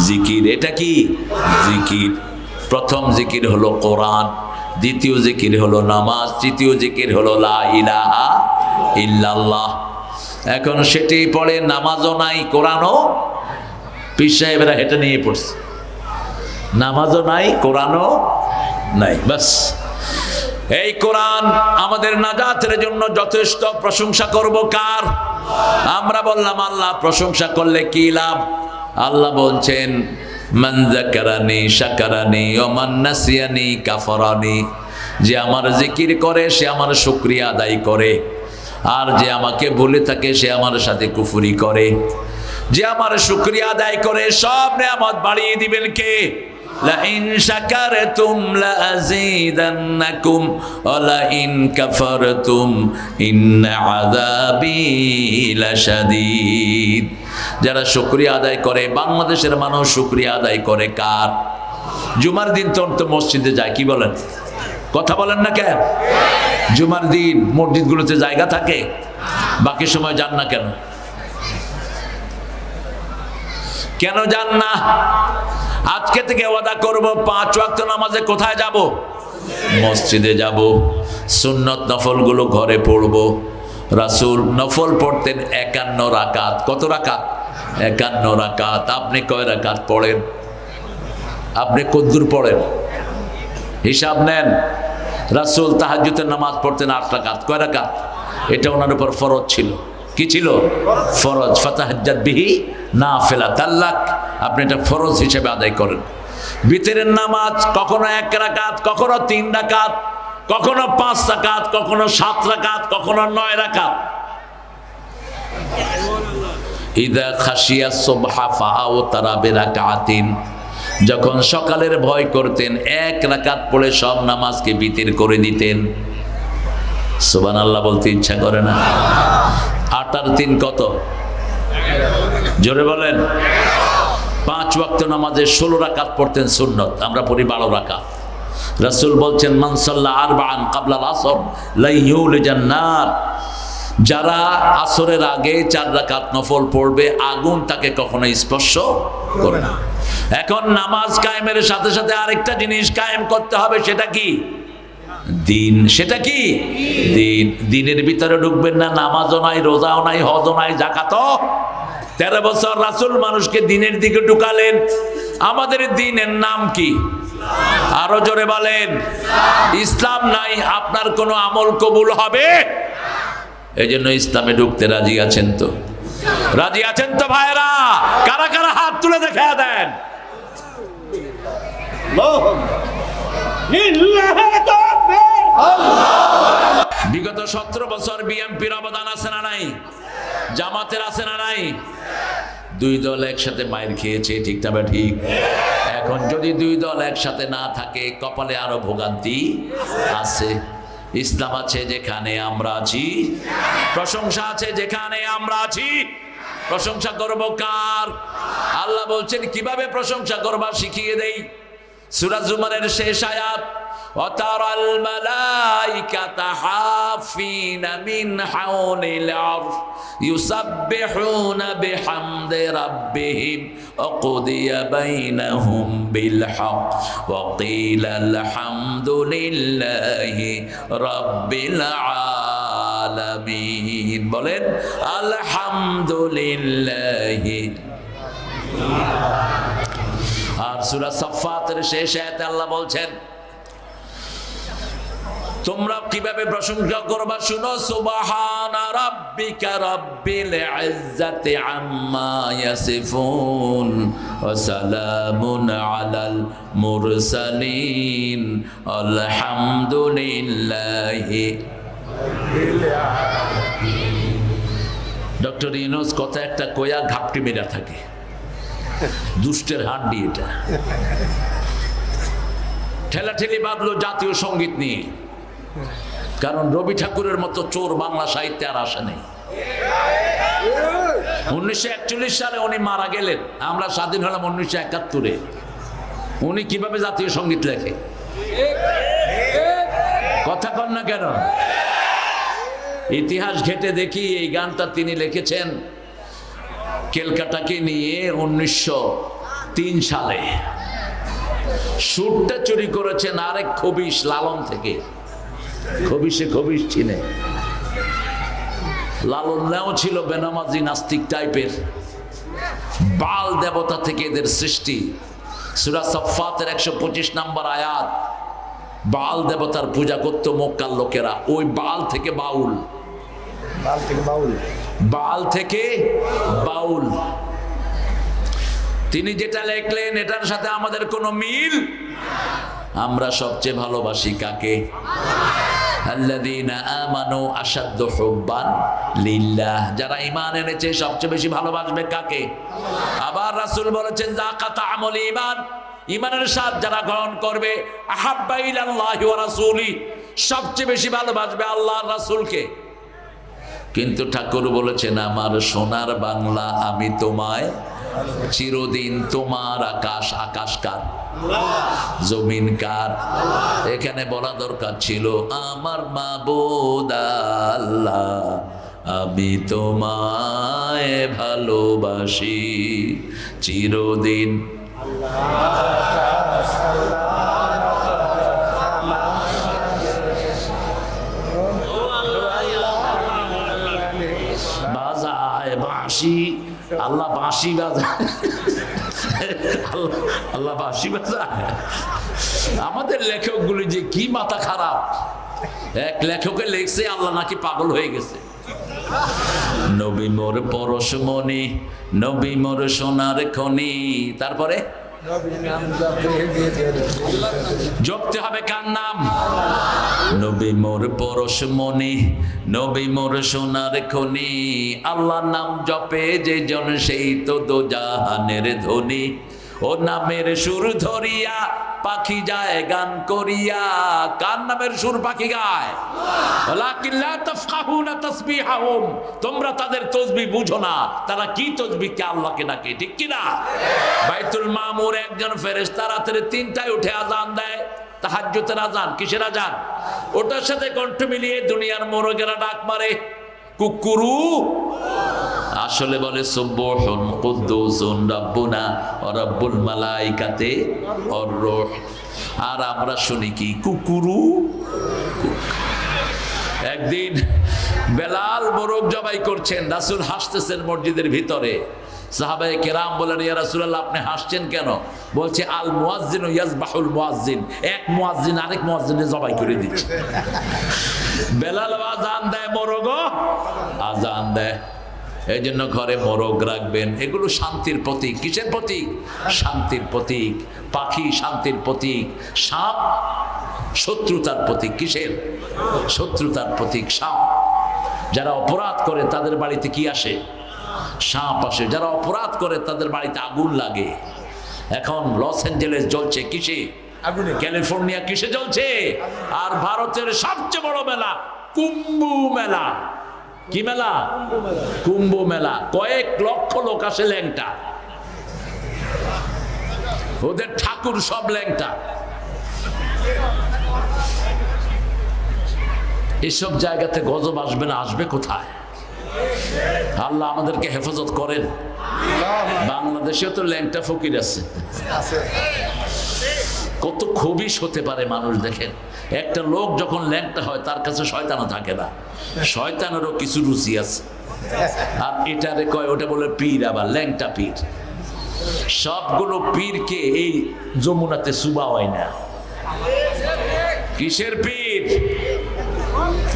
জিকির। এটা কি জিকির? প্রথম জিকির হলো কোরআন, দ্বিতীয় জিকির হলো নামাজ, তৃতীয় জিকির হলো লা ইলাহা ইল্লাল্লাহ। এখন সেটি পড়ে, নামাজও নাই, কোরআনও, পীর সাহেবেরা হেঁটে নিয়ে পড়ছে, নামাজও নাই, কোরআনও নাই। বাস এই কোরআন আমাদের নাজাতের জন্য যথেষ্ট। প্রশংসা করব কার? আমরা বললাম আল্লাহ। প্রশংসা করলে কি লাভ? আল্লাহ বলছেন মান যাকারানি শাকারানি ওয়া মান নাসিয়ানি কাফারানি। যে আমার জিকির করে সে আমার শুকরিয়া আদায় করে, আর যে আমাকে ভুলে থাকে সে আমার সাথে কুফরি করে। যে আমার শুকরিয়া আদায় করে সব নেয়ামত বাড়িয়ে দিবেন কে? লাইন শাকারতুম লাযীদান্নাকুম ওয়া লাইন কাফারতুম ইন্না আযাবি লাশাদীদ। যারা শুকরিয়া আদায় করে, বাংলাদেশের মানুষ শুকরিয়া আদায় করে কার? জুমার দিন তো মসজিদে যায়, কি বলেন? কথা বলেন না কেন? জুমার দিন মসজিদগুলোতে জায়গা থাকে, বাকি সময় যান না কেন? কেন যান না? আজকে থেকে ওয়াদা করব 5 ওয়াক্ত নামাজে কোথায় যাব? মসজিদে যাব। সুন্নত নফলগুলো ঘরে পড়ব। রাসূল নফল পড়তেন 51 রাকাত। কত রাকাত? 51 রাকাত। আপনি কয় রাকাত পড়েন? আপনি কদ্দুর পড়েন? হিসাব নেন। রাসূল তাহাজ্জুদের নামাজ পড়তেন 8 রাকাত। কয় রাকাত? এটা ওনার উপর ফরজ ছিল। কি ছিল? ফরজ। ফাতাহাজ্জাদ বিহি নাফিলাতাল লাক। আপনি এটা ফরজ হিসেবে আদায় করেন। বিতরের নামাজ কখনো 1 রাকাত, কখনো 3 রাকাত, কখনো 5 রাকাত, কখনো 7 রাকাত, কখনো 9 রাকাত। ইযা খাশিয়া সুবহা ফাআওতারা বিরাকাতিন। যখন সকালের ভয় করতেন 1 রাকাত পড়ে সব নামাজকে বিতির করে দিতেন। সুবহানাল্লাহ বলতে ইচ্ছা করে না? 8 আর 3 কত? জোরে বলেন। 5 ওয়াক্ত নামাজে 16 রাকাত পড়তেন সুন্নত, আমরা পড়ি 12 রাকাত। রাসূল বলছেন মান সাল্লা আরবাআন ক্বাবলা আল-আসর লা ইউলিজান নার। যারা আসরের আগে 4 রাকাত নফল পড়বে, আগুন তাকে কখনো স্পর্শ করবে না। এখন নামাজ কায়েমের সাথে সাথে আরেকটা জিনিস কায়েম করতে হবে, সেটা কি? দিন। সেটা কি? দিন। দিনের ভিতরে ঢুকবেন না, নামাজও নাই, রোজাও নাই, হজও নাই, যাকাতও 13 বছর রাসূল মানুষকে দ্বীনের দিকে ঢুকালেন। আমাদের দ্বীনের নাম কি? আরো জোরে বলেন। ইসলাম নাই, আপনার কোনো আমল কবুল হবে? এই জন্য ইসলামে ঢুকতে রাজি আছেন তো? রাজি আছেন তো ভাইরা? কারা কারা হাত তুলে দেখা দেন। বিগত 17 বছর বিএনপির অবদান আছে না নাই? জামাতের আছে না নাই? দুই দল একসাথে মাইর খেয়েছে, ঠিক না ঠিক? এখন যদি দুই দল একসাথে না থাকে, কপালে আরো ভোগান্তি আছে। ইসলাম আছে যেখানে আমরা আছি, প্রশংসা আছে যেখানে আমরা আছি। প্রশংসা করব কার? আল্লাহ বলছেন কিভাবে প্রশংসা করবা শিখিয়ে দেই। সূরা জুমারের শেষ আয়াত, ওয়াতারাল মালাইকাতা হাফিনা মিন হাওলিল আরশ ইউসাব্বিহুনা বিহামদি রাব্বিহিম ওয়া কুদিয়া বাইনাহুম বিল হক ওয়া কিলা আলহামদুলিল্লাহি রাব্বিল আলামিন। বলেন আলহামদুলিল্লাহি। আর সূরা সাফফাতের শেষ আয়াতে আল্লাহ বলছেন তোমরা কিভাবে প্রশংসা করবা শুনো, সুবহানা রাব্বিকা রাব্বিল ইজ্জাতি আম্মা ইয়াসিফুন ওয়া সালামুন আলাল মুরসালিন আলহামদুলিল্লাহি। ডক্টর ইউনূস কথা একটা কয়া ঘাপটি মেরা থাকে, দুষ্টের হাড্ডি এটা। ঠেলাঠেলি বাঁধলো জাতীয় সঙ্গীত নিয়ে, কারণ রবি ঠাকুরের মতো চোর বাংলা সাহিত্যে আর আসে নাই। 1941 সালে উনি মারা গেলেন, আমরা স্বাধীন হলাম 1971-এ। উনি কিভাবে জাতীয় সঙ্গীত লেখে? কথা কন না কেন? ইতিহাস ঘেটে দেখি এই গানটা তিনি লিখেছেন ক্যালকাটাকে নিয়ে 1903 সালে। সুরটা চুরি করেছেন আরেক খবিশ লালন থেকে। খবিশ চিনে। লালনও ছিল বেনামাজি নাস্তিক টাইপের। বাল দেবতা থেকে এদের সৃষ্টি। সূরা সাফফাতের 125 নম্বর আয়াত, বাল দেবতার পূজা করত মক্কার লোকেরা। ওই বাল থেকে বাউল, বাল থেকে বাউল। তিনি যেটা লেখলেন এটার সাথে আমাদের কোনো মিল। আমরা সবচেয়ে ভালোবাসি কাকে? আল্লাযীনা আমানু আশাদ্দু হুব্বান লিল্লাহ। যারা ঈমান এনেছে সবচেয়ে বেশি ভালোবাসবে কাকে? আবার রাসূল বলেছেন যাকাত আমল ঈমান, ঈমানের স্বাদ যারা গ্রহণ করবে, আহাব্বা ইলাল্লাহি ওয়া রাসূলি, সবচেয়ে বেশি ভালোবাসবে আল্লাহর রাসূলকে। কিন্তু ঠাকুর বলেছেন আমার সোনার বাংলা আমি তোমায় চিরদিন। তোমার আকাশ, আকাশ কার? জমিন কার? এখানে বলা দরকার ছিল আমার মাবুদ আল্লাহ আমি তোমায় ভালোবাসি চিরদিন। বাজায় বাঁশি, আল্লাহ বাঁশি বাজায়, আল্লাহ বাঁশি বাজায়। আমাদের লেখকগুলি যে কি মাথা খারাপ। এক লেখকে লিখছে আল্লাহ নাকি পাগল হয়ে গেছে। নবী মোর পরশমণি, নবী মোর সোনার খনি। তারপরে জপতে হবে কার নাম? নবী মোর পরশমণি, নবী মোর সোনার খনি। আল্লাহর নাম জপে যে জন সেই তো দোজাহানের ধনী। ও নামের সুর ধরিয়া পাখি যায় গান করিয়া। কার নামের সুর পাখি গায়? ওয়ালাকিন লা তাফকাহুনা তাসবিহাহুম, তোমরা তাদের তাসবিহ বুঝো না। তারা কি তাসবিহ কে আল্লাহকে ডাকে, ঠিক কি না? বাইতুল মামুর একজন ফেরেশতা রাতে 3টায় উঠে আযান দেয়, তাহাজ্জুদের আযান। কিসের আযান? ওটার সাথে কণ্ঠ মিলিয়ে দুনিয়ার মোরগেরা ডাক মারে কুকুরু। আসলে বলে সুবহুন কুদ্দুসুন রাব্বুনা ওয়া রাব্বুল মালাইকাতি ওয়ার রূহ। আর আমরা শুনি কি? কুকুরু। একদিন বেলাল মোরগ জবাই করছেন, রাসূল হাসতেছেন মসজিদের ভিতরে। সাহাবায়ে কেরাম বলেন, ইয়া রাসূলুল্লাহ আপনি হাসছেন কেন? বলছে, আল মুয়াজ্জিনু ইয়াজবাহুল মুয়াজ্জিন, এক মুয়াজ্জিন আরেক মুয়াজ্জিনকে জবাই করে দিচ্ছে। বেলাল আজান দেয়, মোরগ আজান দেয়। এই জন্য ঘরে মোরগ রাখবেন। এগুলো শান্তির প্রতীক। কিসের প্রতীক? শান্তির প্রতীক। পাখি শান্তির প্রতীক, সাপ শত্রুতার প্রতীক। কিসের? শত্রুতার প্রতীক সাপ। যারা অপরাধ করে তাদের বাড়িতে কি আসে? সাপ আসে। যারা অপরাধ করে তাদের বাড়িতে আগুন লাগে। এখন লস অ্যাঞ্জেলেস জ্বলছে কিসে? আগুনে। ক্যালিফোর্নিয়া কিসে জ্বলছে? আর ভারতের সবচেয়ে বড় মেলা কুম্ভ মেলা। কি মেলা? কুম্ভ মেলা। কয়েক লক্ষ লোক আসে ল্যাংটা। ওদের ঠাকুর সব ল্যাংটা। এসব জায়গাতে গজব আসবে না, আসবে কোথায়? আল্লাহ আমাদেরকে হেফাজত করেন। বাংলাদেশেও তো ল্যাংটা ফকির আছে। কত খবিশ হতে পারে মানুষ। দেখেন, একটা লোক যখন ল্যাংটা হয় তার কাছে শয়তানও থাকে না, শয়তানেরও কিছু রুচি আছে। আর এটারে কয়, ওটা বলে পীর, আবার ল্যাংটা পীর। সবগুলো পীরকে এই যমুনাতে সুবা হয় না। কিসের পীর?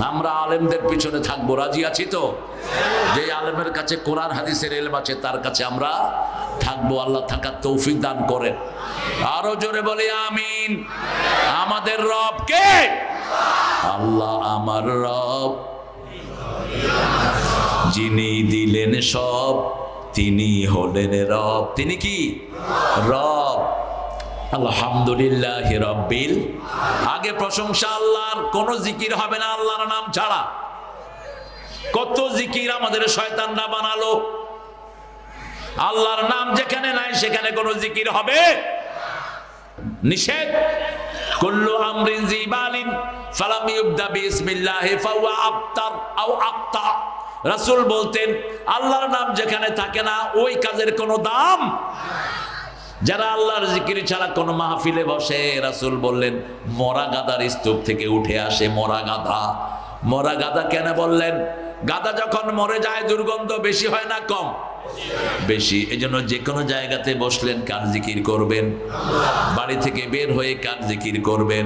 আমরা আলেমদের পিছনে থাকবো, রাজি আছি তো? যে আলেমের কাছে কোরআন হাদিসের ইলম আছে তার কাছে আমরা থাকবো। আল্লাহ থাকার তৌফিক দান করেন। আরো জোরে বলি আমিন। আমাদের রব কে? আল্লাহ আমার রব, যিনি দিলেন সব, তিনি হলেন রব। তিনি কি? রব। আলহামদুলিল্লাহ রাব্বিল। আগে প্রশংসা আল্লাহর, কোন জিকির হবে না আল্লাহর নাম ছাড়া। কত জিকির আমাদের শয়তানরা বানালো। আল্লাহর নাম যেখানে নাই সেখানে কোন জিকির হবে নিষেধ। কুল্লু আমরিন জিবালিন ফালাম ইউবদা বিসমিল্লাহি ফাহুয়া আবতার আও আক্তা। রাসূল বলতেন, আল্লাহর নাম যেখানে থাকে না ওই কাজের কোনো দাম। যারা আল্লাহর জিকির ছাড়া কোন মাহফিলে বসে, রাসূল বললেন মরা গাদার স্তূপ থেকে উঠে আসে মরা গাধা। মরা গাধা কেন বললেন? গাধা যখন মরে যায় দুর্গন্ধ বেশি হয় না কম? বেশি। এজন্য যে কোনো জায়গাতে বসলেন কার জিকির করবেন? বাড়ি থেকে বের হয়ে কার জিকির করবেন?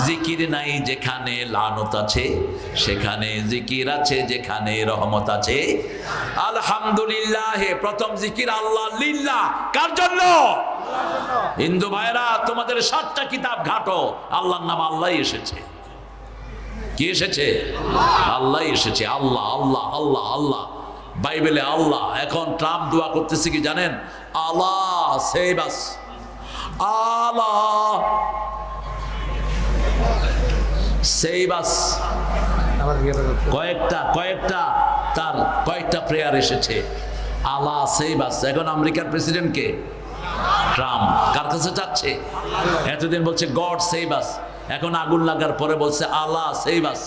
জিকির নাই যেখানে লানত আছে সেখানে জিকির আছে, যেখানে রহমত আছে আলহামদুলিল্লাহ। প্রথম জিকির আল্লাহ লিল্লাহ। কার জন্য? হিন্দু ভাইরা তোমাদের 7টা কিতাব ঘাটো, আল্লাহর নাম আল্লাহই এসেছে। কি এসেছে? আল্লাহ এসেছে। আল্লাহ আল্লাহ আল্লাহ আল্লাহ। বাইবেলে আল্লাহ। এখন ট্রাম্প দোয়া করতেছে কি জানেন? আল্লাহ সেভ আস। আল্লাহ সেভ আস। কয়েকটা প্রেয়ার এসেছে আল্লাহ সেভ আস। এখন আমেরিকার প্রেসিডেন্ট কে? ট্রাম্প। কার কাছে যাচ্ছে? এতদিন বলছে গড সেভ আস, এখন আগুন লাগার পরে বলছে আল্লাহ সেভ আস।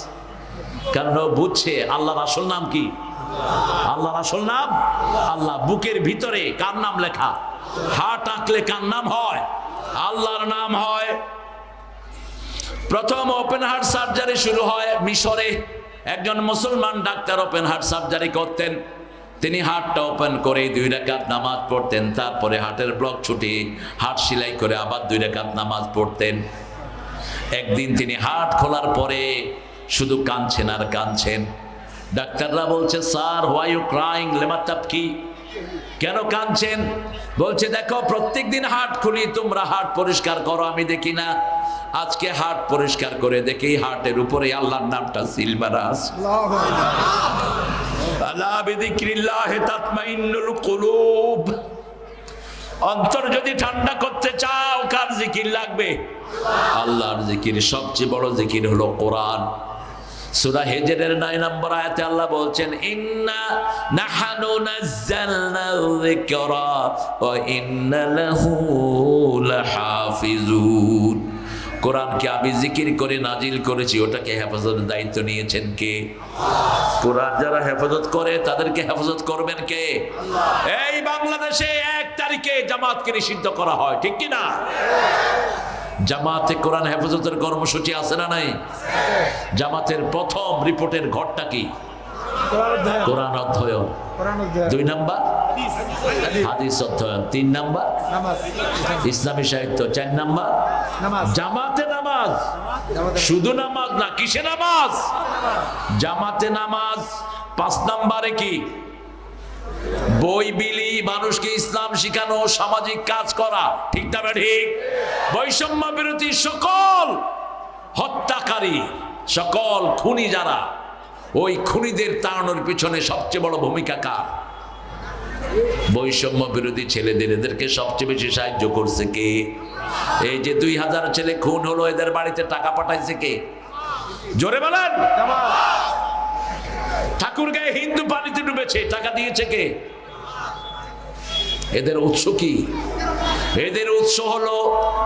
কারণ ও বুঝছে আল্লাহর আসল নাম কি? আল্লাহর আসল নাম আল্লাহ। বুকের ভিতরে কার নাম লেখা? হার্ট আঁকলে কার নাম হয়? আল্লাহর নাম হয়। প্রথম ওপেন হার্ট সার্জারি শুরু হয় মিশরে। একজন মুসলমান ডাক্তার ওপেন হার্ট সার্জারি করতেন। তিনি হার্টটা ওপেন করে 2 রাকাত নামাজ পড়তেন। তারপরে হার্টের ব্লক ছুটি হার্ট সেলাই করে আবার 2 রাকাত নামাজ পড়তেন। একদিন তিনি হার্ট খোলার পরে শুধু কাঁদছেন আর কাঁদছেন। ডাক্তাররা বলছে, স্যার হোয়াই ইউ ক্রাইং? লেমা তাবকি? কেন কাঁদছেন? বলছে, দেখো প্রত্যেকদিন হার্ট খুলি, তোমরা হার্ট পরিষ্কার করো, আমি দেখি না। আজকে হার্ট পরিষ্কার করে দেখি হার্টের উপরে আল্লাহর নামটা সিল মারা আছে। আলা বিযিকরিল্লাহি তাতমাইন্নুল কুলুব। অন্তর যদি ঠান্ডা করতে চাও কার জিকির লাগবে? আল্লাহর জিকির। সবচেয়ে বড় জিকির হলো কোরআন। সূরা হিজরের 9 নম্বর আয়াতে আল্লাহ বলছেন, ইন্না নাহনু নাযালনা যিকরা ওয়া ইন্না লাহু লাহাফিজুন। কোরআনকে আমি জিকির করে নাজিল করেছি, ওটাকে হেফাজতের দায়িত্ব নিয়েছেন কে? কোরআন যারা হেফাজত করে তাদেরকে হেফাজত করবেন কে? এই বাংলাদেশে 1 তারিখে জামাতকে নিষিদ্ধ করা হয়, ঠিক কি না? জামাতে কোরআন হেফাজতের কর্মসূচি আছে না নাই? জামাতের প্রথম রিপোর্টের ঘরটা কি? কোরআন অধ্যয়ন। 2 নাম্বার হাদিস অধ্যয়ন 3 নাম্বার, নামাজ ইসলামী সাহিত্য 4 নাম্বার, নামাজ জামাতে নামাজ। জামাতে শুধু নামাজ না, কিসে নামাজ? জামাতে নামাজ। 5 নাম্বারে কি? বই বিলি, মানুষকে ইসলাম শিখানো, সামাজিক কাজ করা। ঠিক না ঠিক? বৈষম্য বিরোধী সকল হত্যাকারী, সকল খুনি যারা, ওই খুনিদের তাড়ানোর পিছনে সবচেয়ে বড় ভূমিকা কার? বৈষম্য বিরোধী ছেলেদের। এদেরকে সবচেয়ে বেশি সাহায্য করছে কে? এই যে 2000 ছেলে খুন হলো, এদের বাড়িতে টাকা পাঠাইছে কে? জোরে বলেন। ঠাকুরগাঁয়ে হিন্দু পানিতে ডুবেছে, টাকা দিয়েছে কে? এদের উৎস কি? এদের উৎস হলো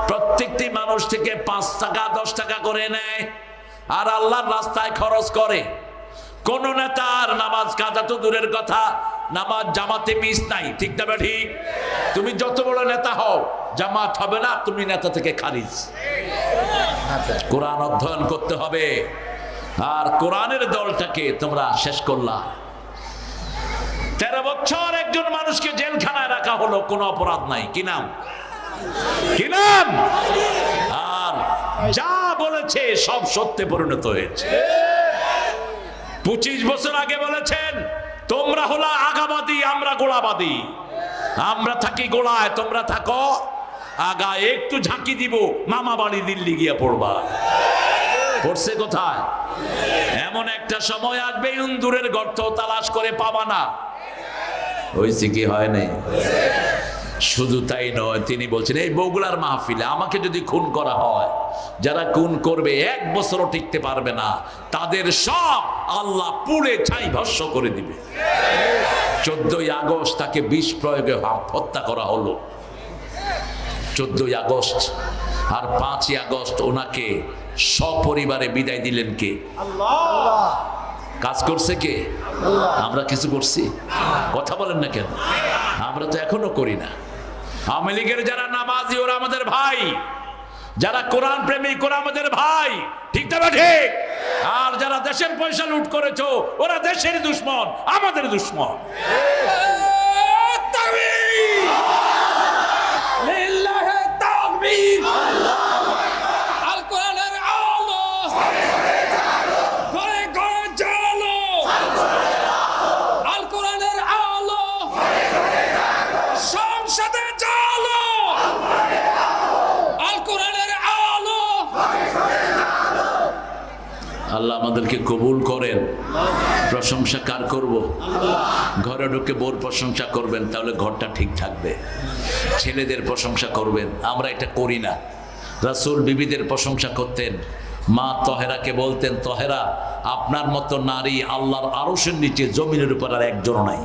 প্রত্যেকটি মানুষ থেকে 5 টাকা 10 টাকা করে নেয় আর আল্লাহর রাস্তায় খরচ করে। কোন নেতার নামাজ কাজা তো দূরের কথা, নামাজ জামাতে মিস নাই। ঠিক না ঠিক? তুমি যত বড় নেতা হও, জামাত হবে না, তুমি নেতা থেকে খারিজ। কোরআন অধ্যয়ন করতে হবে। আর কোরআনের দলটাকে তোমরা শেষ করলা। 13 বছর একজন মানুষকে জেলখানায় রাখা হলো, কোনো অপরাধ নাই। কি নাম? কি নাম? আর যা বলেছে সব সত্যে পরিণত হয়েছে। 25 বছর আগে বলেছেন তোমরা হলো আগাবাদী, আমরা গোলাবাদী। আমরা থাকি গোলায়, তোমরা থাকো আগা। একটু ঝাঁকি দিব, মামা বাড়ি দিল্লি গিয়ে পড়বা। পড়ছে কোথায়? এমন একটা সময় আসবে ইন্দুরের গর্ত তালাশ করে পাবা না। হয়েছে কি হয় নাই? শুধু তাই নয়, তিনি বলছেন এই বগুড়ার মাহফিলে আমাকে যদি খুন করা হয়, যারা খুন করবে 1 বছরও টিকতে পারবে না, তাদের সব আল্লাহ পুড়ে ছাই ভস্ম করে দিবে। 14ই আগস্ট তাকে বিষ প্রয়োগে হত্যা করা হলো। 14ই আগস্ট। আর 5ই আগস্ট ওনাকে সপরিবারে বিদায় দিলেন কে? আল্লাহ। কাজ করছে কে? আমরা কিছু করছি? কথা বলেন না কেন? আমরা তো এখনো করি না। আওয়ামী লীগের যারা নামাজি ওরা আমাদের ভাই, যারা কোরআন প্রেমিক ওরা আমাদের ভাই। ঠিক না ঠিক? আর যারা দেশের পয়সা লুট করেছো ওরা দেশের দুশ্মন, আমাদের দুশ্মন। আল্লাহ আমাদেরকে কবুল করেন। প্রশংসা কার করব? ঘরে ঢুকে বোর প্রশংসা করবেন, তাহলে ঘরটা ঠিক থাকবে। ছেলেদের প্রশংসা করবেন, আমরা এটা করি না। রাসূল বিবিদের প্রশংসা করতেন। মা তহেরাকে বলতেন, তহেরা আপনার মতো নারী আল্লাহর আরশের নিচে জমিনের উপর আর একজনও নাই।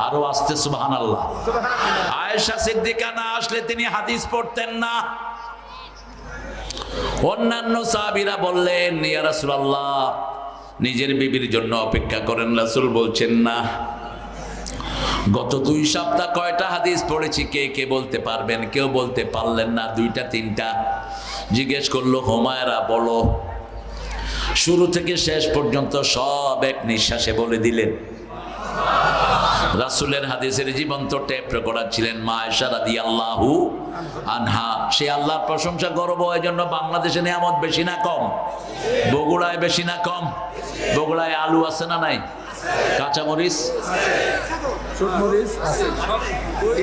আরো আসতে সুবহানাল্লাহ। আয়েশা সিদ্দিকা না আসলে তিনি হাদিস পড়তেন না। অন্যান্য সাহাবীরা বললেন, ইয়া রাসূলুল্লাহ নিজের বিবির জন্য অপেক্ষা করেন। রাসূল বলছেন না। গত 2 সপ্তাহ কয়টা হাদিস পড়েছি কে কে বলতে পারবেন? কেউ বলতে পারলেন না। 2টা 3টা জিজ্ঞেস করলো, হুমায়রা বলো। শুরু থেকে শেষ পর্যন্ত সব এক নিঃশ্বাসে বলে দিলেন। রাসূলের হাদিসের জীবন্ত টেপ রেকর্ডার ছিলেন মা আয়েশা রাদিয়াল্লাহু আনহা। সে আল্লাহর প্রশংসা করব, এই জন্য বাংলাদেশে নিয়ামত বেশি না কম? বগুড়ায় বেশি না কম? বগুড়ায় আলু আছে না নাই? কাঁচামরিচ, সুটমরিচ আছে।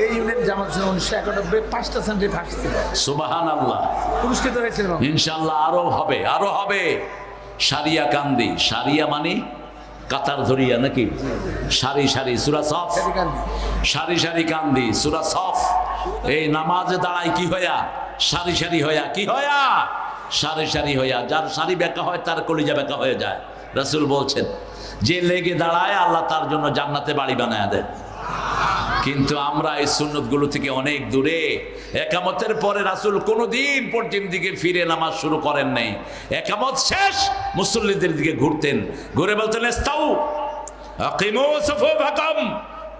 এই ইউনিয়ন জামাত ছিল 1991 5টা সেন্টারে ফার্স্ট ছিল। সুবহানাল্লাহ। পুরস্কৃত হয়েছিল। ইনশাআল্লাহ আরো হবে, আরো হবে। সারিয়া কান্দি, সারিয়া মানে কাতার ধরিয়া নাকি? সারি সারি সূরা সফ, সারি সারি কান্দি সূরা সফ। এই নামাজে দাঁড়ায় কি হইয়া? সারি সারি হইয়া। কি হইয়া? সারি সারি হইয়া। যার সারি বেঁকা হয় তার কলিজা বেঁকা হয়ে যায়। রাসূল বলছেন যে লেগে দাঁড়ায় আল্লাহ তার জন্য জান্নাতে বাড়ি বানায় দেয়। কিন্তু আমরা এই সুন্নতগুলো থেকে অনেক দূরে। একামতের পরে রাসূল কোনোদিন পশ্চিম দিকে ফিরে নামাজ শুরু করেন নাই। একামত শেষ মুসল্লিদের দিকে ঘুরতেন, ঘুরে বলতেন ইস্তাউ আকিমু সুফুফাকুম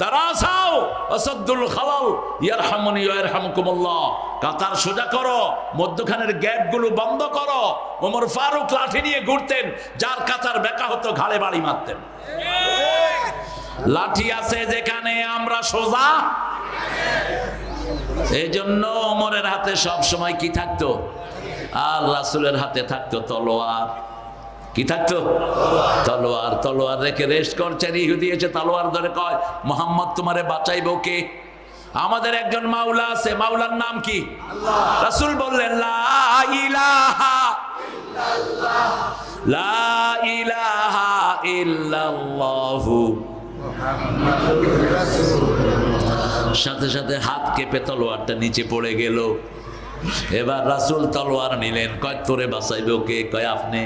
তারাসাউ আসাদুল খালাল ইয়ারহামুনি ওয়া ইয়ারহামুকুমুল্লাহ। কাতার সোজা করো, মধ্যখানের গ্যাপগুলো বন্ধ করো। ওমর ফারুক লাঠি নিয়ে ঘুরতেন, যার কাতার বেঁকা হতো ঘাড়ে বাড়ি মারতেন। লাঠি আছে যেখানে আমরা সোজা। এই জন্য ওমরের হাতে সব সময় কি থাকতো? আর রাসূলের হাতে থাকতো তলোয়ার। কি থাকতো? তলোয়ার। তলোয়ার রেখে রেস্ট করছেন, ইহুদি এসে তলোয়ার ধরে কয়, মুহাম্মদ তোমারে বাঁচাইবো কে? আমাদের একজন মাওলা আছে, মাওলার নাম কি? রাসূল বললেন, লা ইলাহা ইল্লাল্লাহ, লা ইলাহা ইল্লাল্লাহু মুহাম্মাদুর রাসূলুল্লাহ। সাথে সাথে হাত কেঁপে তলোয়ারটা নিচে পড়ে গেল। এবার রাসূল তলোয়ার নিলেন, কয় তোরে বাঁচাইবে কে? কয় আপনি।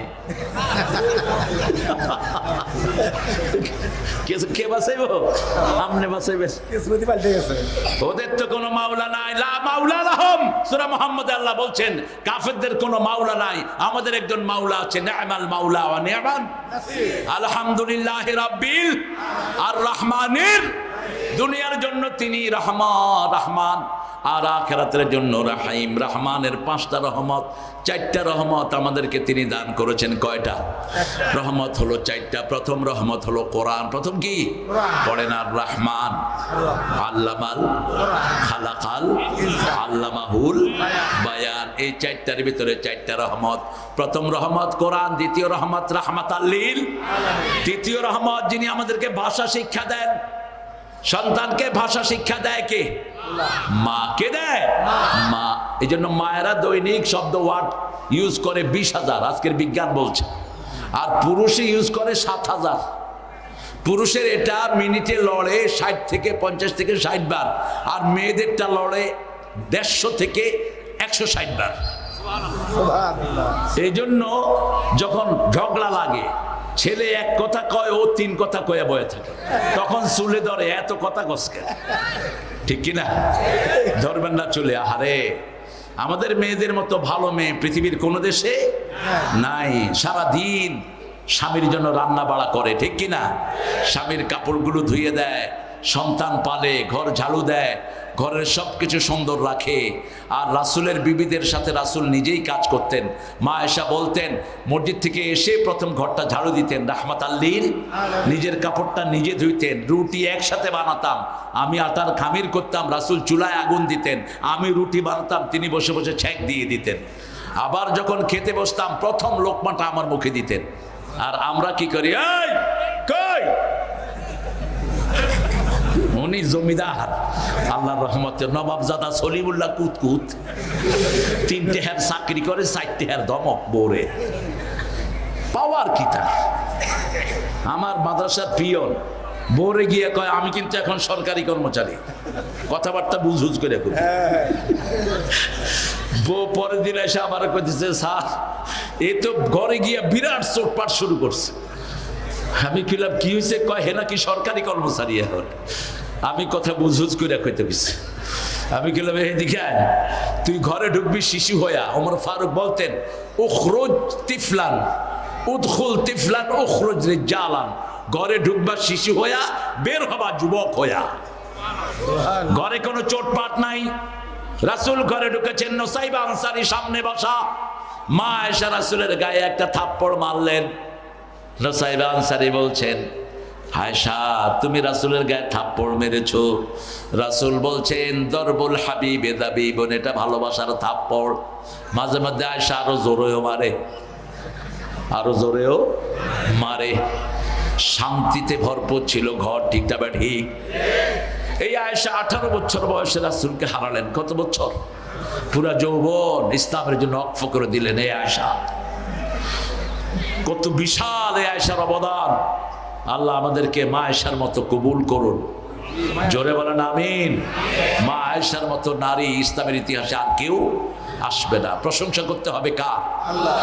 কে বাঁচাইব? আপনি বাঁচাইবেন। ওদের তো কোনো মাওলা নাই। লা মাওলা লাহুম, সূরা মুহাম্মদে আল্লাহ বলছেন কাফেরদের কোনো মাওলা নাই, আমাদের একজন মাওলা আছে। নি'মাল মাওলা ওয়া নি'মান নাসির। আলহামদুলিল্লাহি রাব্বিল আর রহমানির। দুনিয়ার জন্য তিনি রহমান, আর আখিরাতের জন্য রাহিম। রহমানের 5টা রহমত, 4টা রহমত আমাদেরকে তিনি দান করেছেন। কয়টা রহমত? হলো 4টা। প্রথম রহমত হলো কোরআন। প্রথম কি পড়েন? আর রহমান আল্লামাল খালাকাল আল্লামাহুল বায়ান। এই 4টার ভিতরে 4টা রহমত। প্রথম রহমত কোরআন, দ্বিতীয় রহমত রাহমাতাল লিল, তৃতীয় রহমত যিনি আমাদেরকে ভাষা শিক্ষা দেন। সন্তানকে ভাষা শিক্ষা দেয় কে? মা। কে দেয়? মা। এই জন্য মায়েরা দৈনিক শব্দ ওয়ার্ড ইউজ করে 20,000, আজকের বিজ্ঞান বলছে। আর পুরুষে ইউজ করে 7,000। পুরুষের এটা মিনিটে লড়ে 60 থেকে 50 থেকে 60 বার, আর মেয়েদেরটা লড়ে 150 থেকে 160 বার। এই জন্য যখন ঝগড়া লাগে, ছেলে এক কথা কয়, ও 3 কথা কয়ে বয়ে থাকে, তখন চুলে ধরে, এত কথা কসকে। ঠিক কিনা? ধরবেন না চুলে। আহারে, আমাদের মেয়েদের মতো ভালো মেয়ে পৃথিবীর কোন দেশে নাই। সারাদিন স্বামীর জন্য রান্না বাড়া করে, ঠিক কিনা? স্বামীর কাপড়গুলো ধুয়ে দেয়, সন্তান পালে, ঘর ঝাড়ু দেয়, ঘরের সবকিছু সুন্দর রাখে। আর রাসূলের বিবিদের সাথে রাসূল নিজেই কাজ করতেন। মা আয়েশা বলতেন, মসজিদ থেকে এসে প্রথম ঘরটা ঝাড়ু দিতেন রাহমাতাল লিল, নিজের কাপড়টা নিজে ধুইতেন। রুটি একসাথে বানাতাম, আমি আটার খামির করতাম, রাসূল চুলায় আগুন দিতেন, আমি রুটি বানাতাম, তিনি বসে বসে ছ্যাঁক দিয়ে দিতেন। আবার যখন খেতে বসতাম, প্রথম লোকমাটা আমার মুখে দিতেন। আর আমরা কি করি? এই কই, উনি জমিদার, আল্লাহর রহমতে নবাবজাদা সলিমুল্লাহ কুতকুত, 3টে হ্যার চাকরি করে, 4টে হ্যার ধমক বোরে। পাওয়ার কি তার? আমার মাদ্রাসার পিয়ন বোরে গিয়ে কয়, আমি কিন্তু এখন সরকারি কর্মচারী। কথাবার্তা বুঝ করে করি। বউ পরের দিন এসে আমার কইতেছে, স্যার এ তো ঘরে গিয়ে বিরাট চোটপাট শুরু করছে। আমি কইলাম কি হয়েছে? কয় হে নাকি সরকারি কর্মচারী এখন। আমি কথা বুঝ করে কইতে গেছি। আমি কইলাম এদিকে আয়, তুই ঘরে ঢুকবি শিশু হইয়া। ওমর ফারুক বলতেন, উখরুজ তিফলান উদখুল তিফলান উখরুজ রিজালান। ঘরে ঢুকবা শিশু হইয়া, বের হবা যুবক হইয়া। ঘরে কোনো চোটপাট নাই। রাসূল ঘরে ঢুকেছেন, নুসাইবা আনসারী সামনে বসা। মা আয়েশা রাসূলের গায়ে একটা থাপ্পড় মারলেন। নুসাইবা আনসারী বলছেন, আয়েশা তুমি রাসূলের গায়ে থাপ্পড় মেরেছো। রাসূল বলছেন, দরবুল হাবিবে দাবিবুন, এটা ভালোবাসার থাপ্পড়। মাঝে মধ্যে আয়েশা আরো জোরেও মারে, আরো জোরেও মারে। শান্তিতে ভরপুর ছিল ঘর, ঠিকটা বা ঠিক? এই আয়েশা 18 বছর বয়সে রাসূলকে হারালেন। কত বছর? পুরা যৌবন ইসলামের জন্য ওয়াকফ করে দিলেন। এই আয়েশা কত বিশাল! এই আয়েশার অবদান। আল্লাহ আমাদেরকে মা আয়েশার মতো কবুল করুন। জোরে বলেন আমিন। মা আয়েশার মতো নারী ইসলামের ইতিহাসে আর কেউ আসবে না। প্রশংসা করতে হবে কার? আল্লাহ।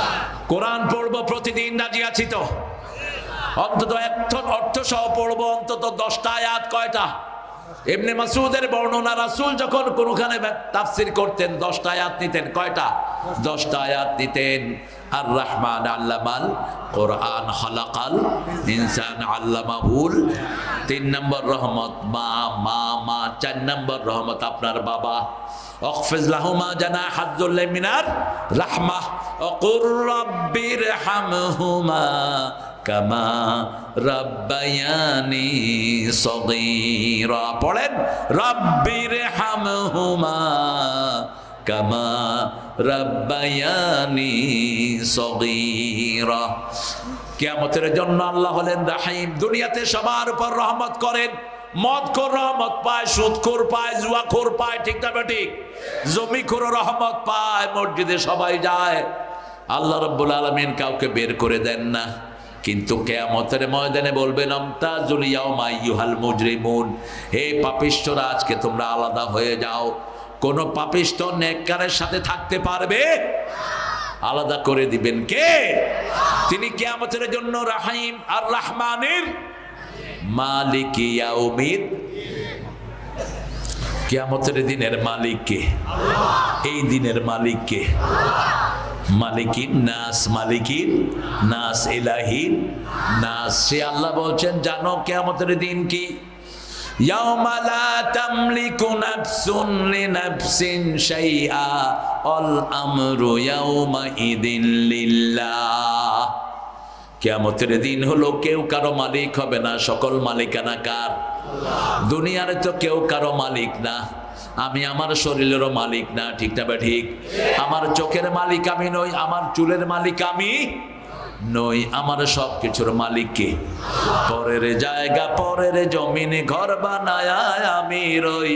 কোরআন পড়বো প্রতিদিন, রাজি আছি তো? অন্তত অর্থ সহ পড়বো অন্তত 10টা আয়াত। কয়টা? ইবনে মাসউদের বর্ণনা, রাসূল যখন কোনখানে তাফসীর করতেন 10টা আয়াত নিতেন। কয়টা? 10টা আয়াত নিতেন। আর রহমান আল্লামাল কোরআন, খালাকাল ইনসান আল্লামাহুল। 3 নম্বর রহমত মা, মা মা। 4 নম্বর রহমত আপনার বাবা। অখফিজ লাহুমা জানাহাদ যুল্লি মিনার রাহমাহ ওয়া কুর রাব্বিরহামহুমা কামা রাব্বায়ানি সগীরা। পড়েন রাব্বিরহামহুমা কামা রাব্বায়ানি সগীরা। কিয়ামতের জন্য আল্লাহ হলেন রাহিম। দুনিয়াতে সবার উপর রহমত করেন। মদখোর রহমত পায়, সুদখোর পায়, জুয়াখোর পায়, ঠিক না ঠিক? জমিখোর রহমত পায়, মসজিদে সবাই যায়। আল্লাহ রাব্বুল আলামিন কাউকে বের করে দেন না। কিন্তু কিয়ামতের ময়দানে বলবেন আমতাজুল ইয়াউমা আইয়ুহাল মুজরিমুন, হে পাপিষ্ঠরা আজকে তোমরা আলাদা হয়ে যাও। কোন পাপিষ্ঠ নেককারের সাথে থাকতে পারবে? আলাদা করে দিবেন কে? তিনি কিয়ামতের জন্য রাহিম আর রহমানের মালিক ইয়াউমিদ। কিয়ামতের দিনের মালিক কে? এই দিনের মালিক কে? মালিকিন নাস, মালিকিন নাস, ইলাহিন নাস। সে আল্লাহ বলছেন জানো কিয়ামতের দিন কি? ইয়াউমা লা তামলিকু নাফসুন লিনাফসিন শাইআ আল আমরু ইয়াউমা ইদিন লিল্লাহ। কিয়ামতের দিন হলো কেউ কারো মালিক হবে না, সকল মালিকানা কার? দুনিয়ার তো কেউ কারো মালিক না। আমি আমার শরীরেরও মালিক না, ঠিক না ঠিক? আমার চোখের মালিক আমি নই, আমার চুলের মালিক আমি নই, আমার সব কিছুর মালিক কে? পরের জায়গা পরের জমিনে ঘর বানায় আমি রই,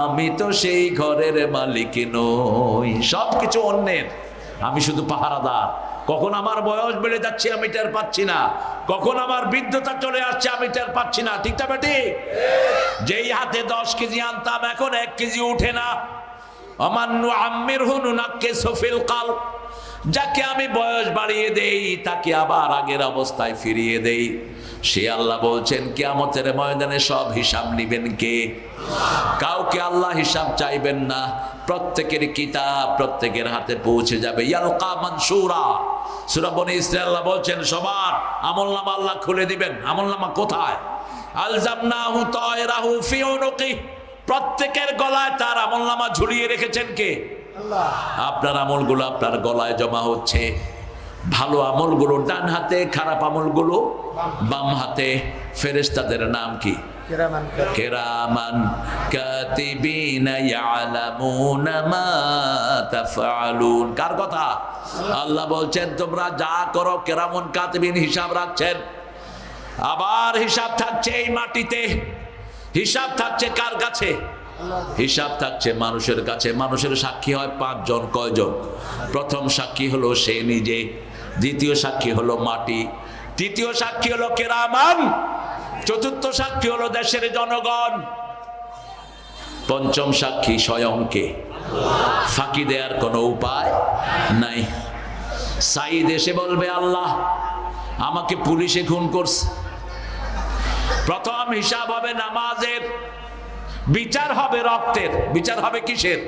আমি তো সেই ঘরের মালিক নই। সব কিছু অন্যের, আমি শুধু পাহারাদার। কখন আমার বয়স বেড়ে যাচ্ছে আমি টের পাচ্ছি না, কখন আমার বৃদ্ধতা চলে আসছে আমি টের পাচ্ছি না, ঠিক না ঠিক? যেই হাতে 10 কেজি আনতাম এখন 1 কেজি উঠে না। আমান্নু আম্মিরহু নুনাক্কিসু ফিল কলব, যাকে আমি বয়স বাড়িয়ে দেই তাকে আবার আগের অবস্থায় ফিরিয়ে দেই। সে আল্লাহ বলছেন কিয়ামতের ময়দানে সব হিসাব নেবেন কে? কাউকে আল্লাহ হিসাব চাইবেন না। প্রত্যেকের কিতাব প্রত্যেকের হাতে পৌঁছে যাবে। ইয়ালকা মানসুরা, সূরা বনী ইসরাঈল আল্লাহ বলছেন সবার আমলনামা আল্লাহ খুলে দিবেন। আমলনামা কোথায়? আলজামনাহু তায়রাহু ফি উনুকি, প্রত্যেকের গলায় তার আমলনামা ঝুলিয়ে রেখেছেন কে? আল্লাহ। আপনার আমলগুলো আপনার গলায় জমা হচ্ছে। ভালো আমলগুলো ডান হাতে, খারাপ আমলগুলো বাম হাতে। ফেরেশতাদের নাম কি? কিরামান কাতিবিনা ইয়ালামুনা মা তাফআলুন। কার কথা? আল্লাহ বলছেন তোমরা যা করো কিরামুন কাতিবিন হিসাব রাখছেন। আবার হিসাব থাকছে এই মাটিতে। হিসাব থাকছে কার কাছে? হিসাব থাকছে মানুষের কাছে। মানুষের সাক্ষী হয় 5 জন। কয়জন? প্রথম সাক্ষী হলো সে নিজে, দ্বিতীয় সাক্ষী হলো মাটি, তৃতীয় সাক্ষী হলো কিরামান, চতুর্থ সাক্ষী হলো দেশের জনগণ, পঞ্চম সাক্ষী স্বয়ংকে। ফাঁকি দেওয়ার কোনো উপায় নাই। সাইদ এসে বলবে আল্লাহ আমাকে পুলিশে খুন করছে। প্রথম হিসাব হবে নামাজের, বিচার হবে রক্তের। বিচার হবে কিসের?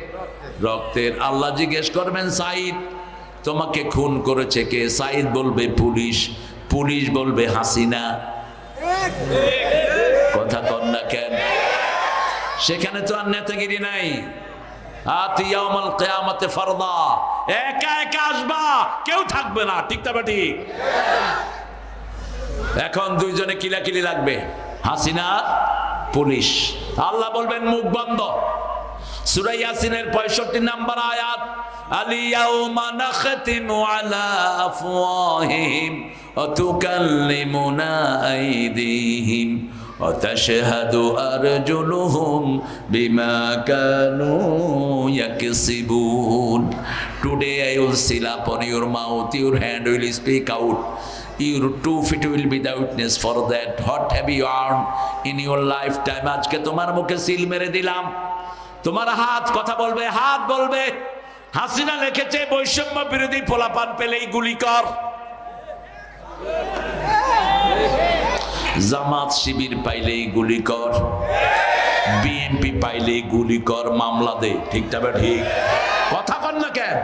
রক্তের। আল্লাহ জিজ্ঞেস করবেন সাইদ তোমাকে খুন করেছে কে? সাইদ বলবে পুলিশ। পুলিশ বলবে হাসিনা। কথা কন না কেন? সেখানে তো আর নেতাগিরি নাই। আতি ইয়াউমাল কিয়ামতে ফারদা, একা একা আসবা, কেউ থাকবে না, ঠিক না ঠিক? এখন দুইজনে কিলাকিলি লাগবে, হাসিনা পুলিশ। আল্লাহ বলবেন মুখ বন্ধ। সূরা ইয়াসিনের 65 নম্বর আয়াত, আল-ইয়াউমা নাখতিমু আলা আফওয়াহিহিম ওয়া তুকাল্লিমুনা আইদিহিম ওয়া তাশহাদু আরজুলুহুম বিমা Kanu ইয়াকসিবুন। Today I will seal upon your mouth, your hand will speak out, your 2 feet will be the witness for that. What have you earned in your lifetime? আজকে তোমার মুখে সিল মেরে দিলাম। তোমার হাত কথা বলবে, হাত বলবে হাসিনা লিখেছে বৈষম্য বিরোধী পোলাপান পেলেই গুলি কর। জামাত শিবির পাইলেই গুলি কর, বিএনপি পাইলেই গুলি কর, মামলা দে, ঠিক না ঠিক? কথা কন না কেন?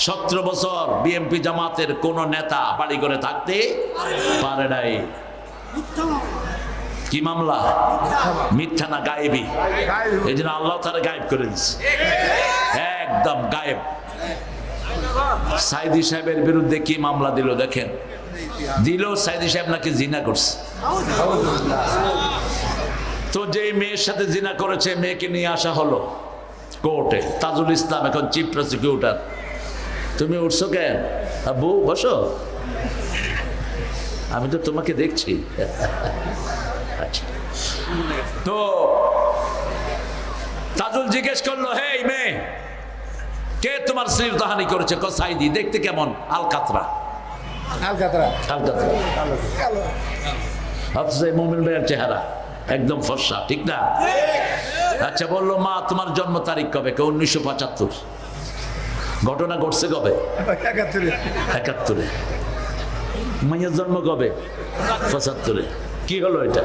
17 বছর বিএনপি জামাতের কোন নেতা বাড়ি করে থাকতে পারে নাই। কি মামলা? মিথ্যা না গায়েবী? এই জন্য আল্লাহ তারা গায়েব করে দিচ্ছে, একদম গায়েব। সাইদি সাহেবের বিরুদ্ধে কি মামলা দিল দেখেন, দিল সাইদি সাহেব নাকি জিনা করছে। তো যে মেয়ের সাথে জিনা করেছে মেয়েকে নিয়ে আসা হলো কোর্টে, তাজুল ইসলাম এখন চিফ প্রসিকিউটর। তুমি উঠছো কেন? আব্বু বসো, আমি তো তোমাকে দেখছি। আচ্ছা, তো তাজুল জিজ্ঞেস করলো, হে মেয়ে, কে তোমার শ্লীলতাহানি করেছে? সাইদি। দেখতে কেমন? আলকাতরা। মুমিন ভাইয়ের চেহারা একদম ফর্সা, ঠিক না? আচ্ছা, বললো মা তোমার জন্ম তারিখ কবে? 1975। ঘটনা ঘটছে কবে? 71। মাইয়ের জন্ম কবে? 75। কি হলো এটা?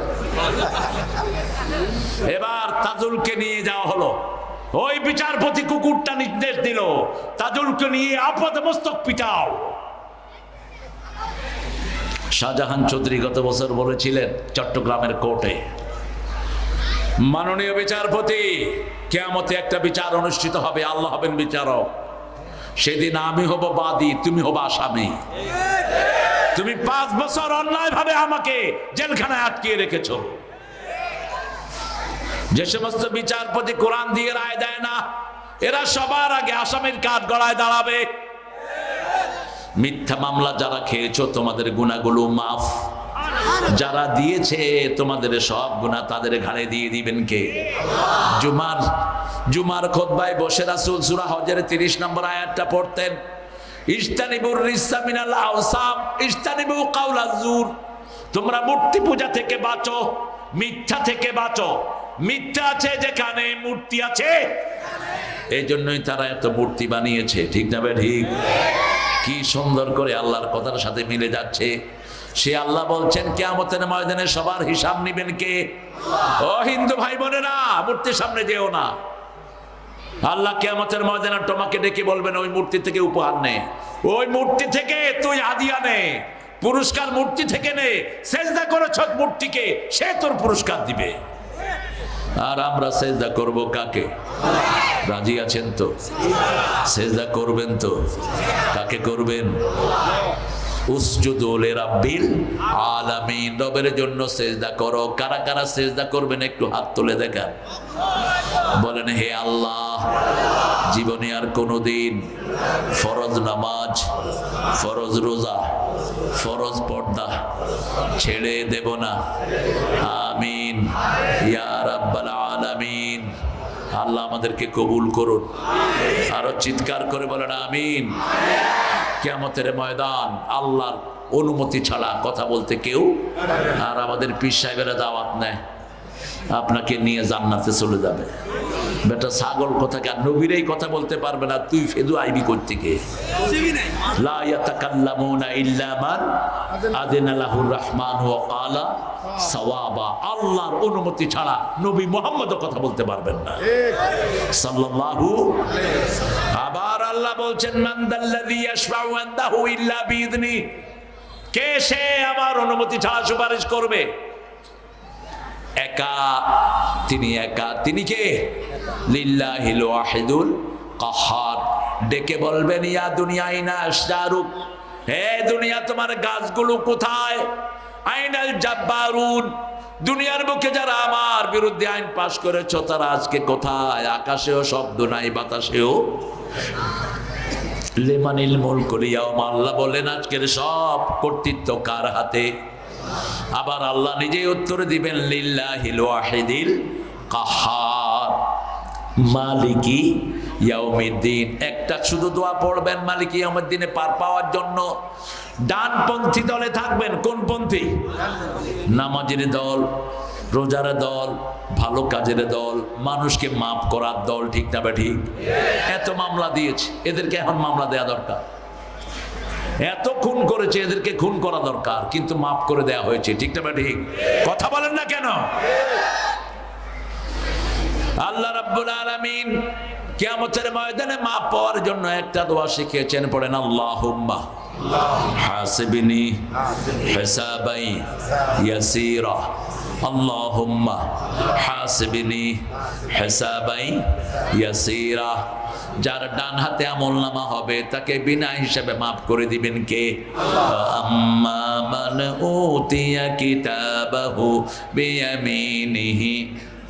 এবার তাজুলকে নিয়ে যাওয়া হলো। ওই বিচারপতি কুকুরটা নির্দেশ দিল, তাজুলকে নিয়ে আপাদমস্তক পিটাও। শাহজাহান চৌধুরী গত বছর বলেছিলেন চট্টগ্রামের কোর্টে, মাননীয় বিচারপতি, কিয়ামতে একটা বিচার অনুষ্ঠিত হবে, আল্লাহ হবেন বিচারক। সেদিন আমি হব বাদী, তুমি হব আসামি। তুমি 5 বছর অন্যায়ভাবে আমাকে জেলখানায় আটকিয়ে রেখেছো। যে সমস্ত বিচারপতি কোরআন দিয়ে রায় দেয় না, এরা সবার আগে আসামির কাঠ গড়ায় দাঁড়াবে। মিথ্যা মামলা যারা খেয়েছো তোমাদের গুনাহগুলো মাফ, যারা দিয়েছে তোমাদের সব গুনাহ তাদের ঘাড়ে দিয়ে দিবেন কে? জুমার খুতবায় বসে রাসূল সূরা হজের 30 নম্বর আয়াতটা পড়তেন, ইজতানিবুর রিসা মিনাল আওসাম ইজতানিবু কাওলাজ জুর। তোমরা মূর্তি পূজা থেকে বাঁচো, মিথ্যা থেকে বাঁচো। মিথ্যা আছে যেখানে, মূর্তি আছে। এই জন্যই তারা এত মূর্তি বানিয়েছে, ঠিক না? ঠিক। কি সুন্দর করে আল্লাহর কথার সাথে মিলে যাচ্ছে। সে আল্লাহ বলছেন কিয়ামতের ময়দানে সবার হিসাব নিবেন কে? ও হিন্দু ভাই বোনেরা, মূর্তির সামনে যেও না। আল্লাহ কিয়ামতের ময়দানে তোমাকে ডেকে বলবেন, ওই মূর্তি থেকে উপহার নে, ওই মূর্তি থেকে তুই হাদিয়া নে, পুরস্কার মূর্তি থেকে নে। সেজদা করেছ মূর্তিকে, সে তোর পুরস্কার দিবে। আর আমরা সেজদা করব কাকে? রাজি আছেন তো? সেজদা করবেন তো? কাকে করবেন? উসজুদু লিরাব্বিল আলামিন, রবের জন্য সেজদা করো। কারা কারা সেজদা করবেন একটু হাত তুলে দেখান। বলেন, হে আল্লাহ, জীবনে আর কোনোদিন ফরজ নামাজ, ফরজ রোজা, ফরজ পর্দা ছেড়ে দেব না। আমিন ইয়া রাব্বাল আলামিন। আল্লাহ আমাদেরকে কবুল করুন। আরো চিৎকার করে বলেন আমিন। কিয়ামতের ময়দান আল্লাহর অনুমতি ছাড়া কথা বলতে কেউ, আর আমাদের পীর সাহেবেরা দাওয়াত নেয়, আপনাকে নিয়ে জান্নাতে চলে যাবে। বেটা ছাগল কথাকে, আর নবীরাই কথা বলতে পারবে না, তুই ফেদু আইবি করতে কে? লা ইয়াতাকাল্লামুনা ইল্লা মান আযিনা লাহুর রাহমান ওয়া ক্বালা সাওয়াবা। আল্লাহর অনুমতি ছাড়া নবী মুহাম্মদও কথা বলতে পারবেন না, সাল্লাল্লাহু। আবার আল্লাহ বলছেন, মান দাল্লাযী ইয়াশফাউ ইনদাহু ইল্লা বিইذনি। কে সে আমার অনুমতি ছাড়া সুপারিশ করবে? একা, তিনি একা। তিনি কে? লিল্লাহিল ওয়াহিদুল কাহার। ডেকে বলবেন, ইয়া দুনিয়া আইনা আশজারুক, হে দুনিয়া তোমার গাছগুলো কোথায়? আইনাল জাব্বারুন, দুনিয়ার বুকে যারা আমার বিরুদ্ধে আইন পাশ করেছো তারা আজকে কোথায়? আকাশেও শব্দ নাই, বাতাসেও। লিমানিল মুলকুল ইয়াওমা, আল্লাহ বলেন আজকের সব কর্তৃত্ব কার হাতে? আবার আল্লাহ নিজেই উত্তর দিবেন, লিল্লাহিল ওয়াহিদিল কাহার, মালিকি ইয়াউমিদ্দিন। একটা শুধু দোয়া পড়বেন মালিকি ইয়াউমিদ্দিনে পার পাওয়ার জন্য। ডানপন্থী দলে থাকবেন। কোন পন্থী? নামাজের দল, রোজার দল, ভালো কাজের দল, মানুষকে মাফ করার দল, ঠিক না? ঠিক। এত মামলা দিয়েছে, এদেরকে এখন মামলা দেয়া দরকার। এত খুন করেছে, এদেরকে খুন করা দরকার, কিন্তু মাফ করে দেয়া হয়েছে, ঠিক না? ঠিক। কথা বলেন না কেন? আল্লাহ রাব্বুল আলামিন কিয়ামতের ময়দানে মাফ পাওয়ার জন্য একটা দোয়া শিখিয়েছেন, পড়েন, আল্লাহুম্মা হাসিবনি হিসাবাই ইয়াসীরা আল্লাহুম্মা হাসিবনি হিসাবাই ইয়াসীরা। যার ডান হাতে আমলনামা হবে তাকে বিনা হিসাবে মাফ করে দিবেন কে? আম্মা মান উতিয়া কিতাবাহু বিয়ামিনিহি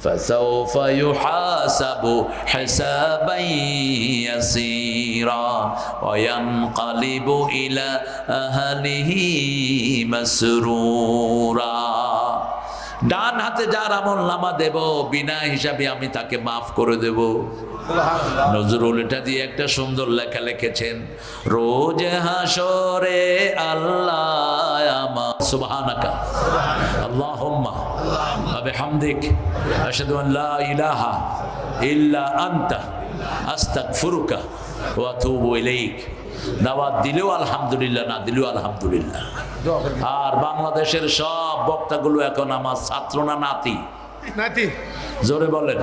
فسوف يحاسب حسابا يسيرا وينقلب إلى أهله مسرورا। ডান হাতে যার আমলনামা দেব বিনা হিসাবে আমি তাকে মাফ করে দেব। নজরুল এটা দিয়ে একটা সুন্দর লেখা লিখেছেন, রোজ হাসরে আল্লাহ আমার সুবহানাকা আল্লাহুম্মা ওয়া বিহামদিক আশহাদু আন লা ইলাহা ইল্লা আনতা আস্তাগফিরুকা ওয়া আতুবু ইলাইক। দাওয়াত দিলেও আলহামদুলিল্লাহ, না দিলেও আলহামদুলিল্লাহ। আর বাংলাদেশের সব বক্তাগুলো এখন আমার ছাত্র না নাতি? নাতি। জোরে বলেন।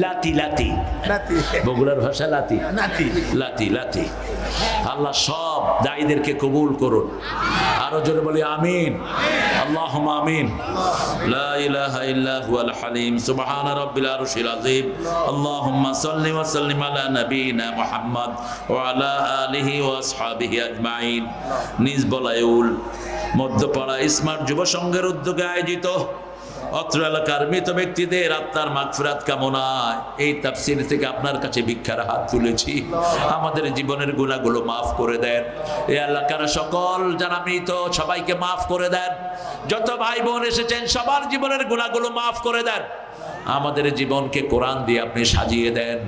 লাতি লাতি লাতি, বগুড়ার ভাষা লাতি লাতি লাতি লাতি। আল্লাহ সব দায়ীদেরকে কবুল করুন। আরো জোরে বলি আমিন। আল্লাহুম্মা আমিন। লা ইলাহা ইল্লা হুয়াল হালিম সুবহানা রাব্বিল আরশিল আযীম। আল্লাহুম্মা সাল্লি ওয়া সাল্লিম আলা নবিয়িনা মুহাম্মদ ওয়া আলা আলিহি ওয়া আসহাবিহি আজমাইন। নিজ বলায়ুল মধ্যপাড়া স্মার্ট যুব সংঘের উদ্যোগে আয়োজিত অত্র এলাকার মৃত ব্যক্তিদের আত্মার মাগফিরাত কামনায় এই তাফসীর থেকে আপনার কাছে ভিক্ষার হাত তুলেছি। আমাদের জীবনের গুনাহগুলো মাফ করে দেন। এই এলাকার সকল যারা মৃত সবাইকে মাফ করে দেন। যত ভাই বোন এসেছেন সবার জীবনের গুনাহগুলো মাফ করে দেন। আমাদের জীবনকে কোরআন দিয়ে আপনি সাজিয়ে দেন।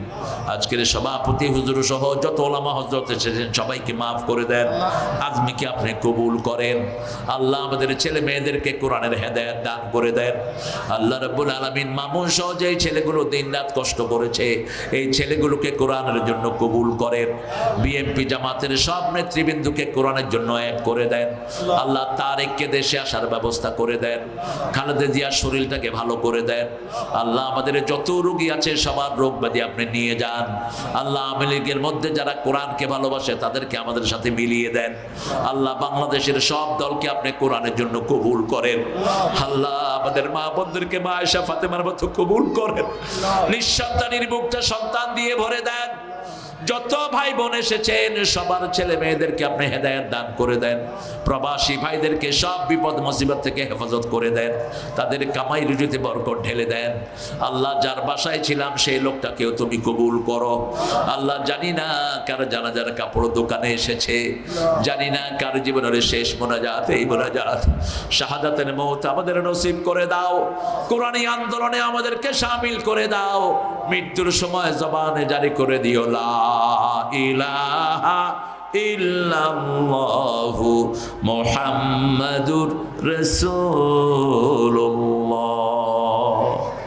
আজকের সভাপতি হুজুর সহ যত ওলামা হযরত এসেছেন সবাইকে মাফ করে দেন। আজমিকে আপনি কবুল করেন। আল্লাহ আমাদের ছেলে মেয়েদেরকে কোরআনের হেদায়েত দান করে দেন। আল্লাহ রাব্বুল আলামিন মামুন সহ যে ছেলেগুলো দিনরাত কষ্ট করেছে এই ছেলেগুলোকে কোরআনের জন্য কবুল করেন। বিএনপি জামাতের সব নেতৃবৃন্দকে কোরআনের জন্য এক করে দেন। আল্লাহ তারেককে দেশে আসার ব্যবস্থা করে দেন। খালেদা জিয়ার শরীরটাকে ভালো করে দেন। আল্লাহ আমাদের যত রোগী আছে সবার রোগ ব্যাধি আপনি নিয়ে যান। আল্লাহ আওয়ামী লীগের মধ্যে যারা কোরআনকে ভালোবাসে তাদেরকে আমাদের সাথে মিলিয়ে দেন। আল্লাহ বাংলাদেশের সব দলকে আপনি কোরআনের জন্য কবুল করেন। আল্লাহ আমাদের মা বোনদেরকে মা আয়েশা ফাতেমার মতো কবুল করেন। নিঃসন্তান নির্মুক্ত সন্তান দিয়ে ভরে দেন। যত ভাই বোন এসেছেন সবার ছেলে মেয়েদেরকে আপনি হেদায়েত দান করে দেন। প্রবাসী ভাইদেরকে সব বিপদ মুসিবত থেকে হেফাজত করে দেন। তাদের কামাই রুজিতে বরকত ঢেলে দেন। আল্লাহ যার বাসায় ছিলাম সেই লোকটাকেও তুমি কবুল করো। আল্লাহ জানি না কার জানাজার কাপড় দোকানে এসেছে, জানি না কার জীবনের শেষ মোনাজাত এই মোনাজাত। শাহাদাতের মওত আমাদের নসিব করে দাও। কোরআনী আন্দোলনে আমাদেরকে শামিল করে দাও। মৃত্যুর সময় জবানে জারি করে দিও লা ইলাহা ইল্লাল্লাহু মুহাম্মাদুর রাসূলুল্লাহ।